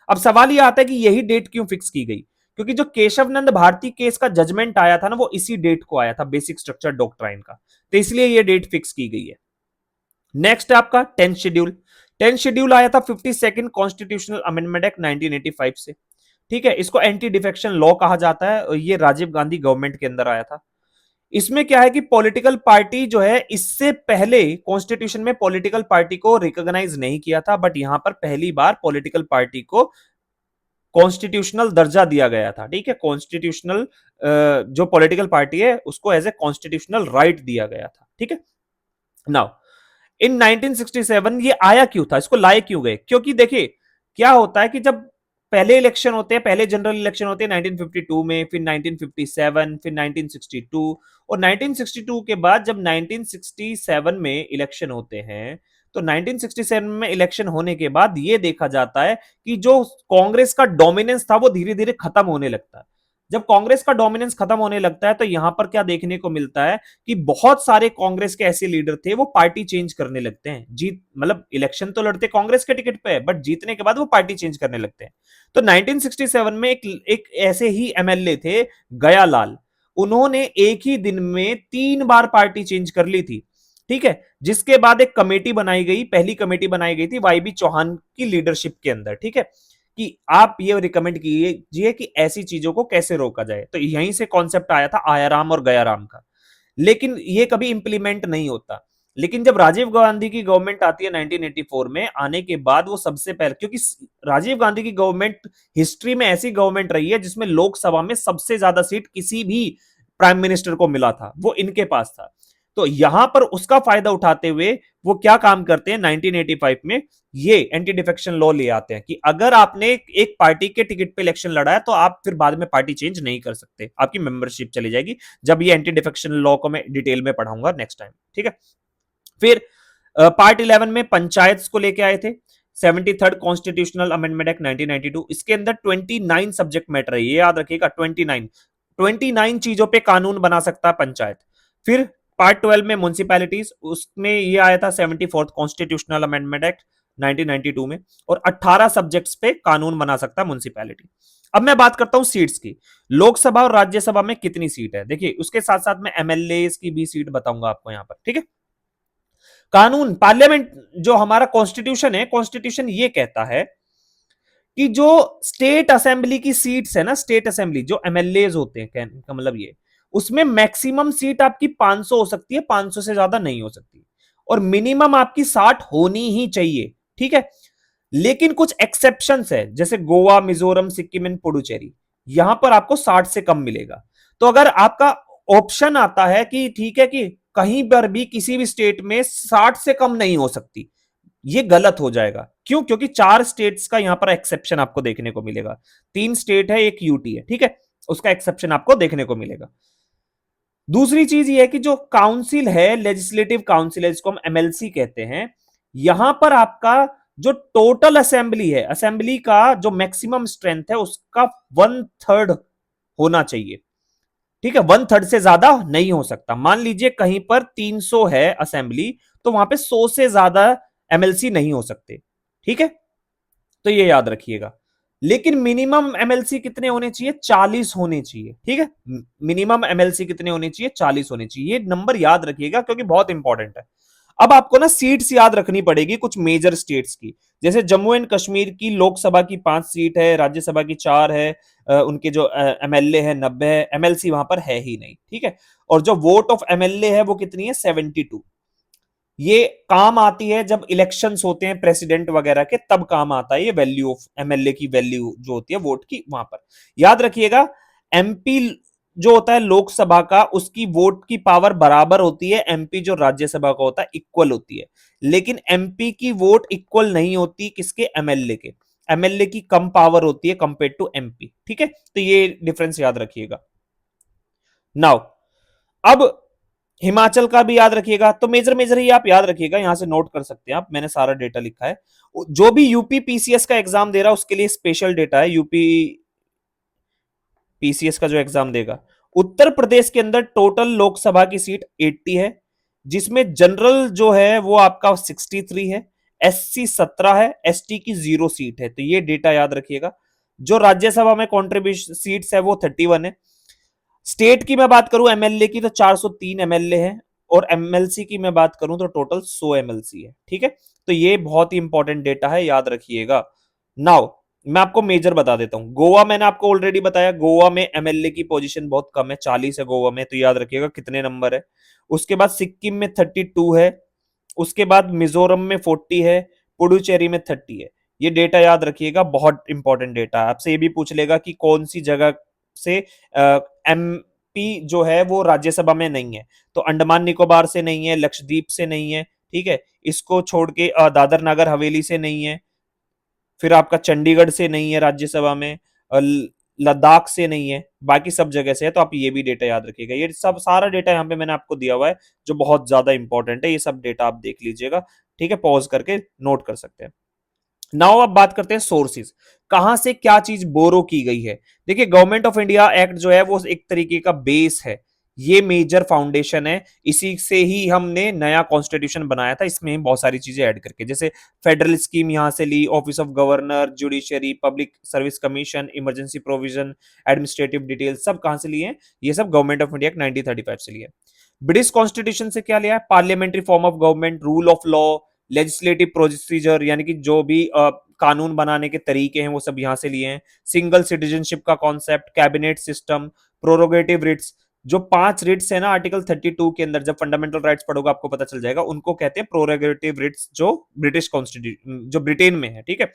अब सवाल यह आता है कि यही डेट क्यों फिक्स की गई, क्योंकि जो केशव नंद भारती केस का जजमेंट आया था ना, वो इसी डेट को आया था, बेसिक स्ट्रक्चर डॉक्ट्राइन का, तो इसलिए यह डेट फिक्स की गई है। नेक्स्ट आपका 10th शेड्यूल। 10th शेड्यूल आया था 52nd कॉन्स्टिट्यूशनल अमेंडमेंट एक्ट 1985 से। ठीक है, इसको एंटी डिफेक्शन लॉ कहा जाता है, और ये राजीव गांधी गवर्नमेंट के अंदर आया था। इसमें क्या है कि पॉलिटिकल पार्टी जो है, इससे पहले कॉन्स्टिट्यूशन में पॉलिटिकल पार्टी को रिकॉग्नाइज नहीं किया था, बट यहां पर पहली बार पॉलिटिकल पार्टी को कॉन्स्टिट्यूशनल दर्जा दिया गया था। ठीक है, कॉन्स्टिट्यूशनल जो पॉलिटिकल पार्टी है उसको एज ए कॉन्स्टिट्यूशनल राइट दिया गया था। ठीक है, नाउ इन 1967 ये आया क्यों था, इसको लाए क्यों गए, क्योंकि देखिए क्या होता है कि जब पहले इलेक्शन होते हैं, पहले जनरल इलेक्शन होते हैं 1952 में, फिर 1957, फिर 1962, और 1962 के बाद जब 1967 में इलेक्शन होते हैं, तो 1967 में इलेक्शन होने के बाद यह देखा जाता है कि जो कांग्रेस का डोमिनेंस था वो धीरे धीरे खत्म होने लगता है। जब कांग्रेस का डोमिनेंस खत्म होने लगता है तो यहां पर क्या देखने को मिलता है कि बहुत सारे कांग्रेस के ऐसे लीडर थे वो पार्टी चेंज करने लगते हैं। जीत मतलब इलेक्शन तो लड़ते कांग्रेस के टिकट पे है, बट जीतने के बाद वो पार्टी चेंज करने लगते हैं। तो 1967 में एक ऐसे ही एमएलए थे, गयालाल, उन्होंने एक ही दिन में 3 बार पार्टी चेंज कर ली थी। ठीक है, जिसके बाद एक कमेटी बनाई गई, पहली कमेटी बनाई गई थी वाईबी चौहान की लीडरशिप के अंदर। ठीक है, कि आप ये रिकमेंड कीजिए कि ऐसी चीजों को कैसे रोका जाए, तो यहीं से कॉन्सेप्ट आया था आयाराम और गयाराम का। लेकिन ये कभी इंप्लीमेंट नहीं होता। लेकिन जब राजीव गांधी की गवर्नमेंट आती है 1984 में, आने के बाद वो सबसे पहले, क्योंकि राजीव गांधी की गवर्नमेंट हिस्ट्री में ऐसी गवर्नमेंट रही है जिसमें लोकसभा में सबसे ज्यादा सीट किसी भी प्राइम मिनिस्टर को मिला था, वो इनके पास था। तो यहां पर उसका फायदा उठाते हुए वो क्या काम करते हैं 1985 में, ये एंटी डिफेक्शन लॉ ले आते हैं कि अगर आपने एक पार्टी के टिकट पे इलेक्शन लड़ा है तो आप फिर बाद में पार्टी चेंज नहीं कर सकते, आपकी मेंबरशिप चली जाएगी। जब ये एंटी डिफेक्शन लॉ को मैं डिटेल में पढ़ाऊंगा नेक्स्ट टाइम, ठीक है। फिर पार्ट 11 में पंचायत को लेके आए थे, 73rd कॉन्स्टिट्यूशनल अमेंडमेंट एक्ट 1992। इसके अंदर 29 सब्जेक्ट मैटर है, ये याद रखिएगा, 29 चीजों पे कानून बना सकता है पंचायत। फिर पार्ट 12 में म्युनिसिपैलिटीज, उसमें ये आया था 74th कॉन्स्टिट्यूशनल अमेंडमेंट एक्ट 1992 में, और 18 सब्जेक्ट्स पे कानून बना सकता है म्युनिसिपैलिटी। अब मैं बात करता हूं सीट्स की, लोकसभा और राज्यसभा में कितनी सीट है, देखिए उसके साथ साथ मैं एमएलए की भी सीट बताऊंगा आपको यहां पर, ठीक है। कानून, पार्लियामेंट, जो हमारा कॉन्स्टिट्यूशन है, कॉन्स्टिट्यूशन ये कहता है कि जो स्टेट असेंबली की सीट्स है ना, स्टेट असेंबली जो एमएलए होते हैं, कहने का मतलब ये, उसमें मैक्सिमम सीट आपकी 500 हो सकती है, 500 से ज्यादा नहीं हो सकती, और मिनिमम आपकी 60 होनी ही चाहिए, ठीक है। लेकिन कुछ एक्सेप्शंस है, जैसे गोवा, मिजोरम, सिक्किम एंड पुडुचेरी, यहां पर आपको 60 से कम मिलेगा। तो अगर आपका ऑप्शन आता है कि ठीक है कि कहीं पर भी किसी भी स्टेट में 60 से कम नहीं हो सकती, ये गलत हो जाएगा। क्यों? क्योंकि 4 स्टेट्स का यहां पर एक्सेप्शन आपको देखने को मिलेगा, 3 स्टेट है, एक यूटी है, ठीक है, उसका एक्सेप्शन आपको देखने को मिलेगा। दूसरी चीज ये है कि जो काउंसिल है, लेजिस्लेटिव काउंसिल है, जिसको हम एमएलसी कहते हैं, यहां पर आपका जो टोटल असेंबली है, असेंबली का जो मैक्सिमम स्ट्रेंथ है, उसका 1/3 होना चाहिए, ठीक है। 1/3 से ज्यादा नहीं हो सकता। मान लीजिए कहीं पर 300 है असेंबली, तो वहां पे 100 से ज्यादा एमएलसी नहीं हो सकते, ठीक है, तो ये याद रखिएगा। लेकिन मिनिमम एमएलसी कितने होने चाहिए? 40 होने चाहिए, ठीक है। मिनिमम एमएलसी कितने होने चाहिए? 40 होने चाहिए। ये नंबर याद रखिएगा क्योंकि बहुत इंपॉर्टेंट है। अब आपको ना सीट्स याद रखनी पड़ेगी कुछ मेजर स्टेट्स की, जैसे जम्मू एंड कश्मीर की लोकसभा की 5 सीट है, राज्यसभा की 4 है, उनके जो एमएलए है 90 है, एमएलसी वहां पर है ही नहीं, ठीक है। और जो वोट ऑफ एमएलए है वो कितनी है? 72। ये काम आती है जब इलेक्शंस होते हैं प्रेसिडेंट वगैरह के, तब काम आता है ये वैल्यू ऑफ एमएलए की, वैल्यू जो होती है वोट की वहां पर। याद रखिएगा, एमपी जो होता है लोकसभा का, उसकी वोट की पावर बराबर होती है एमपी जो राज्यसभा का होता है, इक्वल होती है। लेकिन एमपी की वोट इक्वल नहीं होती किसके? एमएलए के। एमएलए की कम पावर होती है कंपेयर टू एमपी, ठीक है, तो ये डिफरेंस याद रखिएगा। नाउ अब हिमाचल का भी याद रखिएगा, तो मेजर मेजर ही आप याद रखिएगा, यहां से नोट कर सकते हैं आप, मैंने सारा डेटा लिखा है। जो भी यूपी पीसीएस का एग्जाम दे रहा है उसके लिए स्पेशल डेटा है, यूपी पीसीएस का जो एग्जाम देगा। उत्तर प्रदेश के अंदर टोटल लोकसभा की सीट 80 है, जिसमें जनरल जो है वो आपका 63 है, एससी 17 है, एसटी की 0 सीट है, तो ये डेटा याद रखिएगा। जो राज्यसभा में कॉन्ट्रीब्यूशन सीट्स है वो 31 है। स्टेट की मैं बात करूं एमएलए की, तो 403 एमएलए है, और एमएलसी की मैं बात करूं तो टोटल 100 एमएलसी है, ठीक है। तो ये बहुत ही इंपॉर्टेंट डेटा है, याद रखिएगा। नाउ मैं आपको मेजर बता देता हूं। गोवा मैंने आपको ऑलरेडी बताया, गोवा में एमएलए की पोजीशन बहुत कम है, 40 है गोवा में, तो याद रखिएगा कितने नंबर है। उसके बाद सिक्किम में 32 है, उसके बाद मिजोरम में 40 है, पुडुचेरी में 30 है। ये डेटा याद रखिएगा, बहुत इंपॉर्टेंट डेटा है। आपसे ये भी पूछ लेगा कि कौन सी जगह से एमपी जो है वो राज्यसभा में नहीं है, तो अंडमान निकोबार से नहीं है, लक्षद्वीप से नहीं है, ठीक है, इसको छोड़ के दादर नगर हवेली से नहीं है, फिर आपका चंडीगढ़ से नहीं है राज्यसभा में, लद्दाख से नहीं है, बाकी सब जगह से है। तो आप ये भी डेटा याद रखिएगा। ये सब सारा डेटा यहाँ पे मैंने आपको दिया हुआ है जो बहुत ज्यादा इंपॉर्टेंट है, ये सब डेटा आप देख लीजिएगा, ठीक है, पॉज करके नोट कर सकते हैं। नाउ अब बात करते हैं सोर्सेज, कहां से क्या चीज बोरो की गई है। देखिए गवर्नमेंट ऑफ इंडिया एक्ट जो है वो एक तरीके का बेस है, ये मेजर फाउंडेशन है, इसी से ही हमने नया कॉन्स्टिट्यूशन बनाया था, इसमें बहुत सारी चीजें ऐड करके, जैसे फेडरल स्कीम यहां से ली, office of governor, judiciary, public service commission, emergency provision, administrative detail, सब कहां से लिए? ये सब गवर्नमेंट ऑफ इंडिया 1935 से लिए। ब्रिटिश कॉन्स्टिट्यूशन से क्या लिया? Parliamentary form of government, rule of law, legislative procedure, यानी कि जो भी कानून बनाने के तरीके हैं वो सब यहां से लिए हैं। सिंगल सिटीजनशिप का concept, cabinet system, prerogative writs, जो 5 रिट्स है ना आर्टिकल 32 के अंदर, जब फंडामेंटल राइट्स पढ़ोगे आपको पता चल जाएगा, उनको कहते हैं प्रोरोगेटिव रिट्स, जो ब्रिटिश कॉन्स्टिट्यूशन, जो ब्रिटेन में है, ठीक है।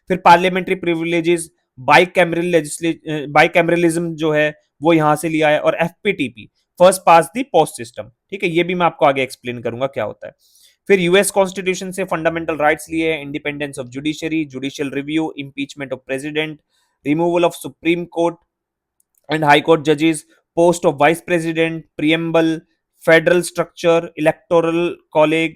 फिर पार्लियामेंट्री प्रिविलेजेस, बाइकैमरलिज्म जो है वो यहां से लिया है, और एफपीटीपी, फर्स्ट पास दी पोस्ट सिस्टम, ठीक है, ये भी मैं आपको आगे एक्सप्लेन करूंगा क्या होता है। फिर यूएस कॉन्स्टिट्यूशन से फंडामेंटल राइट्स लिए हैं, independence of judiciary, judicial review, impeachment of president, removal of supreme court and high court judges, post of vice president, preamble, federal structure, electoral college,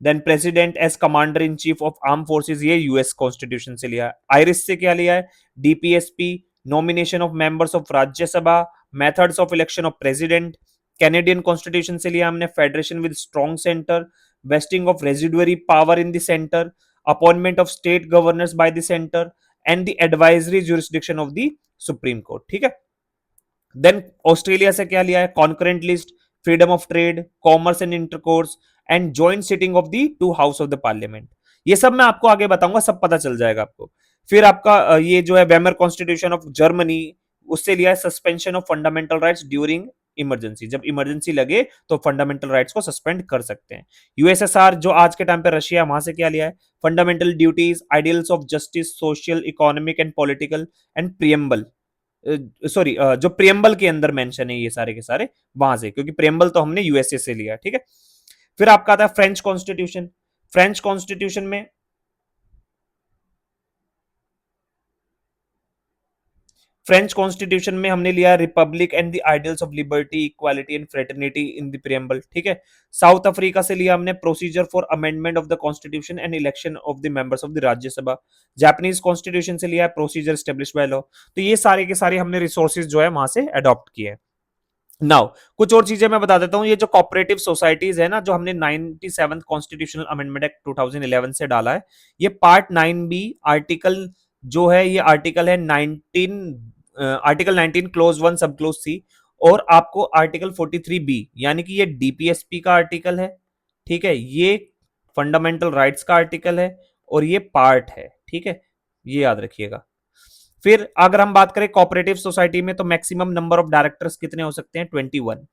then president as commander in chief of arm forces, ये US constitution से लिया है। Irish से क्या लिया है, DPSP, nomination of members of Rajya Sabha, methods of election of president. Canadian constitution से लिया हमने federation with strong centre, vesting of residuary power in the centre, appointment of state governors by the centre, and the advisory jurisdiction of the supreme court, ठीक है। Then Australia से क्या लिया है, concurrent list, freedom of trade, commerce and intercourse, and joint sitting of the two house of the parliament. ये सब मैं आपको आगे बताऊंगा, सब पता चल जाएगा आपको। फिर आपका ये जो है वेमर कॉन्स्टिट्यूशन ऑफ जर्मनी, उससे लिया है suspension of fundamental rights during emergency, जब इमरजेंसी लगे तो फंडामेंटल राइट्स को सस्पेंड कर सकते हैं। यूएसएसआर जो आज के टाइम पे रशिया, वहां से क्या लिया है, fundamental duties, ideals of justice, social, economic and political, and preamble, sorry जो प्रियम्बल के अंदर मेंशन है ये सारे के सारे वहां से, क्योंकि प्रियम्बल तो हमने यूएसए से लिया, ठीक है। फिर आपका आता है फ्रेंच कॉन्स्टिट्यूशन। फ्रेंच कॉन्स्टिट्यूशन में हमने लिया Republic and the ideals of liberty, equality and fraternity in the preamble, ठीक है। साउथ अफ्रीका से लिया हमने procedure for amendment of the constitution and election of the members of the Rajya Sabha. Japanese constitution से लिया प्रोसीजर स्टेब्लिश बाय लॉ। तो ये सारे के सारे हमने रिसोर्सेज जो है वहां से अडॉप्ट किए। नाउ कुछ और चीजें मैं बता देता हूं, ये जो कोऑपरेटिव सोसाइटीज है ना, जो हमने 97 कॉन्स्टिट्यूशनल अमेंडमेंट एक्ट 2011 से डाला है, ये पार्ट 9B आर्टिकल जो है, ये आर्टिकल है 19 क्लोज 1 सब क्लोज सी, और आपको आर्टिकल 43B, यानी कि ये डीपीएसपी का आर्टिकल है, ठीक है, ये फंडामेंटल राइट्स का आर्टिकल है, और ये पार्ट है, ठीक है, ये याद रखिएगा। फिर अगर हम बात करें कोऑपरेटिव सोसाइटी में, तो मैक्सिमम नंबर ऑफ डायरेक्टर्स कितने हो सकते हैं, 21।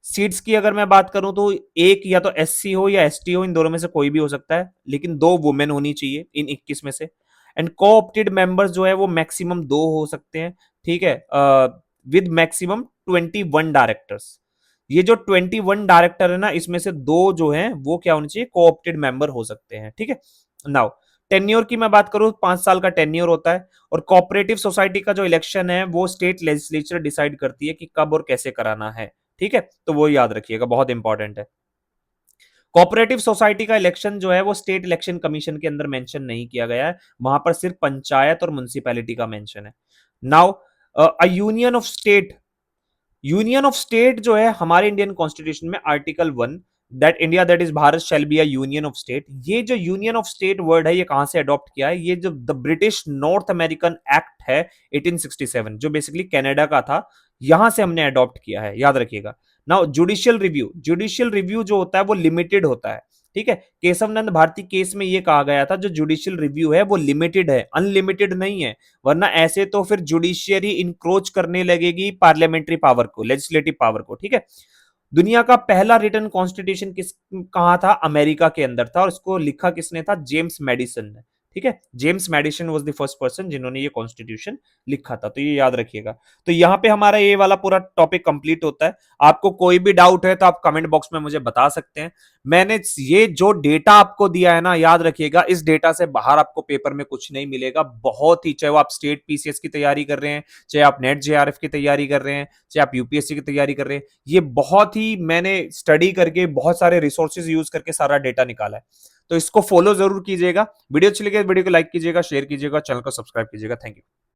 सीट्स की अगर मैं बात करूं तो एक या तो एससी हो या एसटी हो, इन दोनों में से कोई भी हो सकता है, लेकिन 2 वुमेन होनी चाहिए इन 21 में से। एंड कोऑप्टेड मेंबर्स जो है वो मैक्सिमम 2 हो सकते हैं, ठीक है, विद मैक्सिमम 21 डायरेक्टर्स। ये जो 21 डायरेक्टर है ना, इसमें से 2 जो है वो क्या होने चाहिए, कोऑप्टेड मेंबर हो सकते हैं, ठीक है। नाउ टेन्योर की मैं बात करूं, 5 साल का टेन्योर होता है, और कोऑपरेटिव सोसाइटी का जो इलेक्शन है वो स्टेट लेजिस्लेचर डिसाइड करती है कि कब और कैसे कराना है, ठीक है, तो वो याद रखिएगा, बहुत इंपॉर्टेंट है। कोऑपरेटिव सोसाइटी का इलेक्शन जो है वो स्टेट इलेक्शन कमीशन के अंदर मेंशन नहीं किया गया है, वहां पर सिर्फ पंचायत और म्युनिसिपैलिटी का मेंशन है। Now a union of state जो है हमारे इंडियन कॉन्स्टिट्यूशन में article 1, that India that is Bharat shall be a union of state, ये जो यूनियन ऑफ स्टेट वर्ड है ये कहां से अडॉप्ट किया है, ये जो the British north American act है 1867, जो बेसिकली कनाडा का था, यहां से हमने अडॉप्ट किया है, याद रखिएगा। नाउ जुडिशियल रिव्यू जो होता है वो लिमिटेड होता है, ठीक है। केशवनंद भारती केस में ये कहा गया था जो जुडिशियल रिव्यू है वो लिमिटेड है, अनलिमिटेड नहीं है, वरना ऐसे तो फिर जुडिशियरी इंक्रोच करने लगेगी पार्लियामेंट्री पावर को, लेजिस्लेटिव पावर को, ठीक है। दुनिया का पहला रिटन कॉन्स्टिट्यूशन किस कहा था, अमेरिका के अंदर था, और इसको लिखा किसने था, जेम्स मेडिसन ने, ठीक है। James Madison was the first person जिन्होंने ये कॉन्स्टिट्यूशन लिखा था, तो ये याद रखिएगा। तो यहां पे हमारा ये वाला पूरा टॉपिक कंप्लीट होता है। आपको कोई भी डाउट है तो आप कमेंट बॉक्स में मुझे बता सकते हैं। मैंने ये जो डेटा आपको दिया है ना, याद रखिएगा, इस डेटा से बाहर आपको पेपर में कुछ नहीं मिलेगा, बहुत ही, चाहे वो आप स्टेट पीसीएस की तैयारी कर रहे हैं, चाहे आप नेट जेआरएफ की तैयारी कर रहे हैं, चाहे आप यूपीएससी की तैयारी कर रहे हैं, ये बहुत ही मैंने स्टडी करके बहुत सारे रिसोर्सेज यूज करके सारा डेटा निकाला है। तो इसको फॉलो जरूर कीजिएगा। वीडियो अच्छी लगे वीडियो को लाइक कीजिएगा, शेयर कीजिएगा, चैनल को सब्सक्राइब कीजिएगा। Thank you.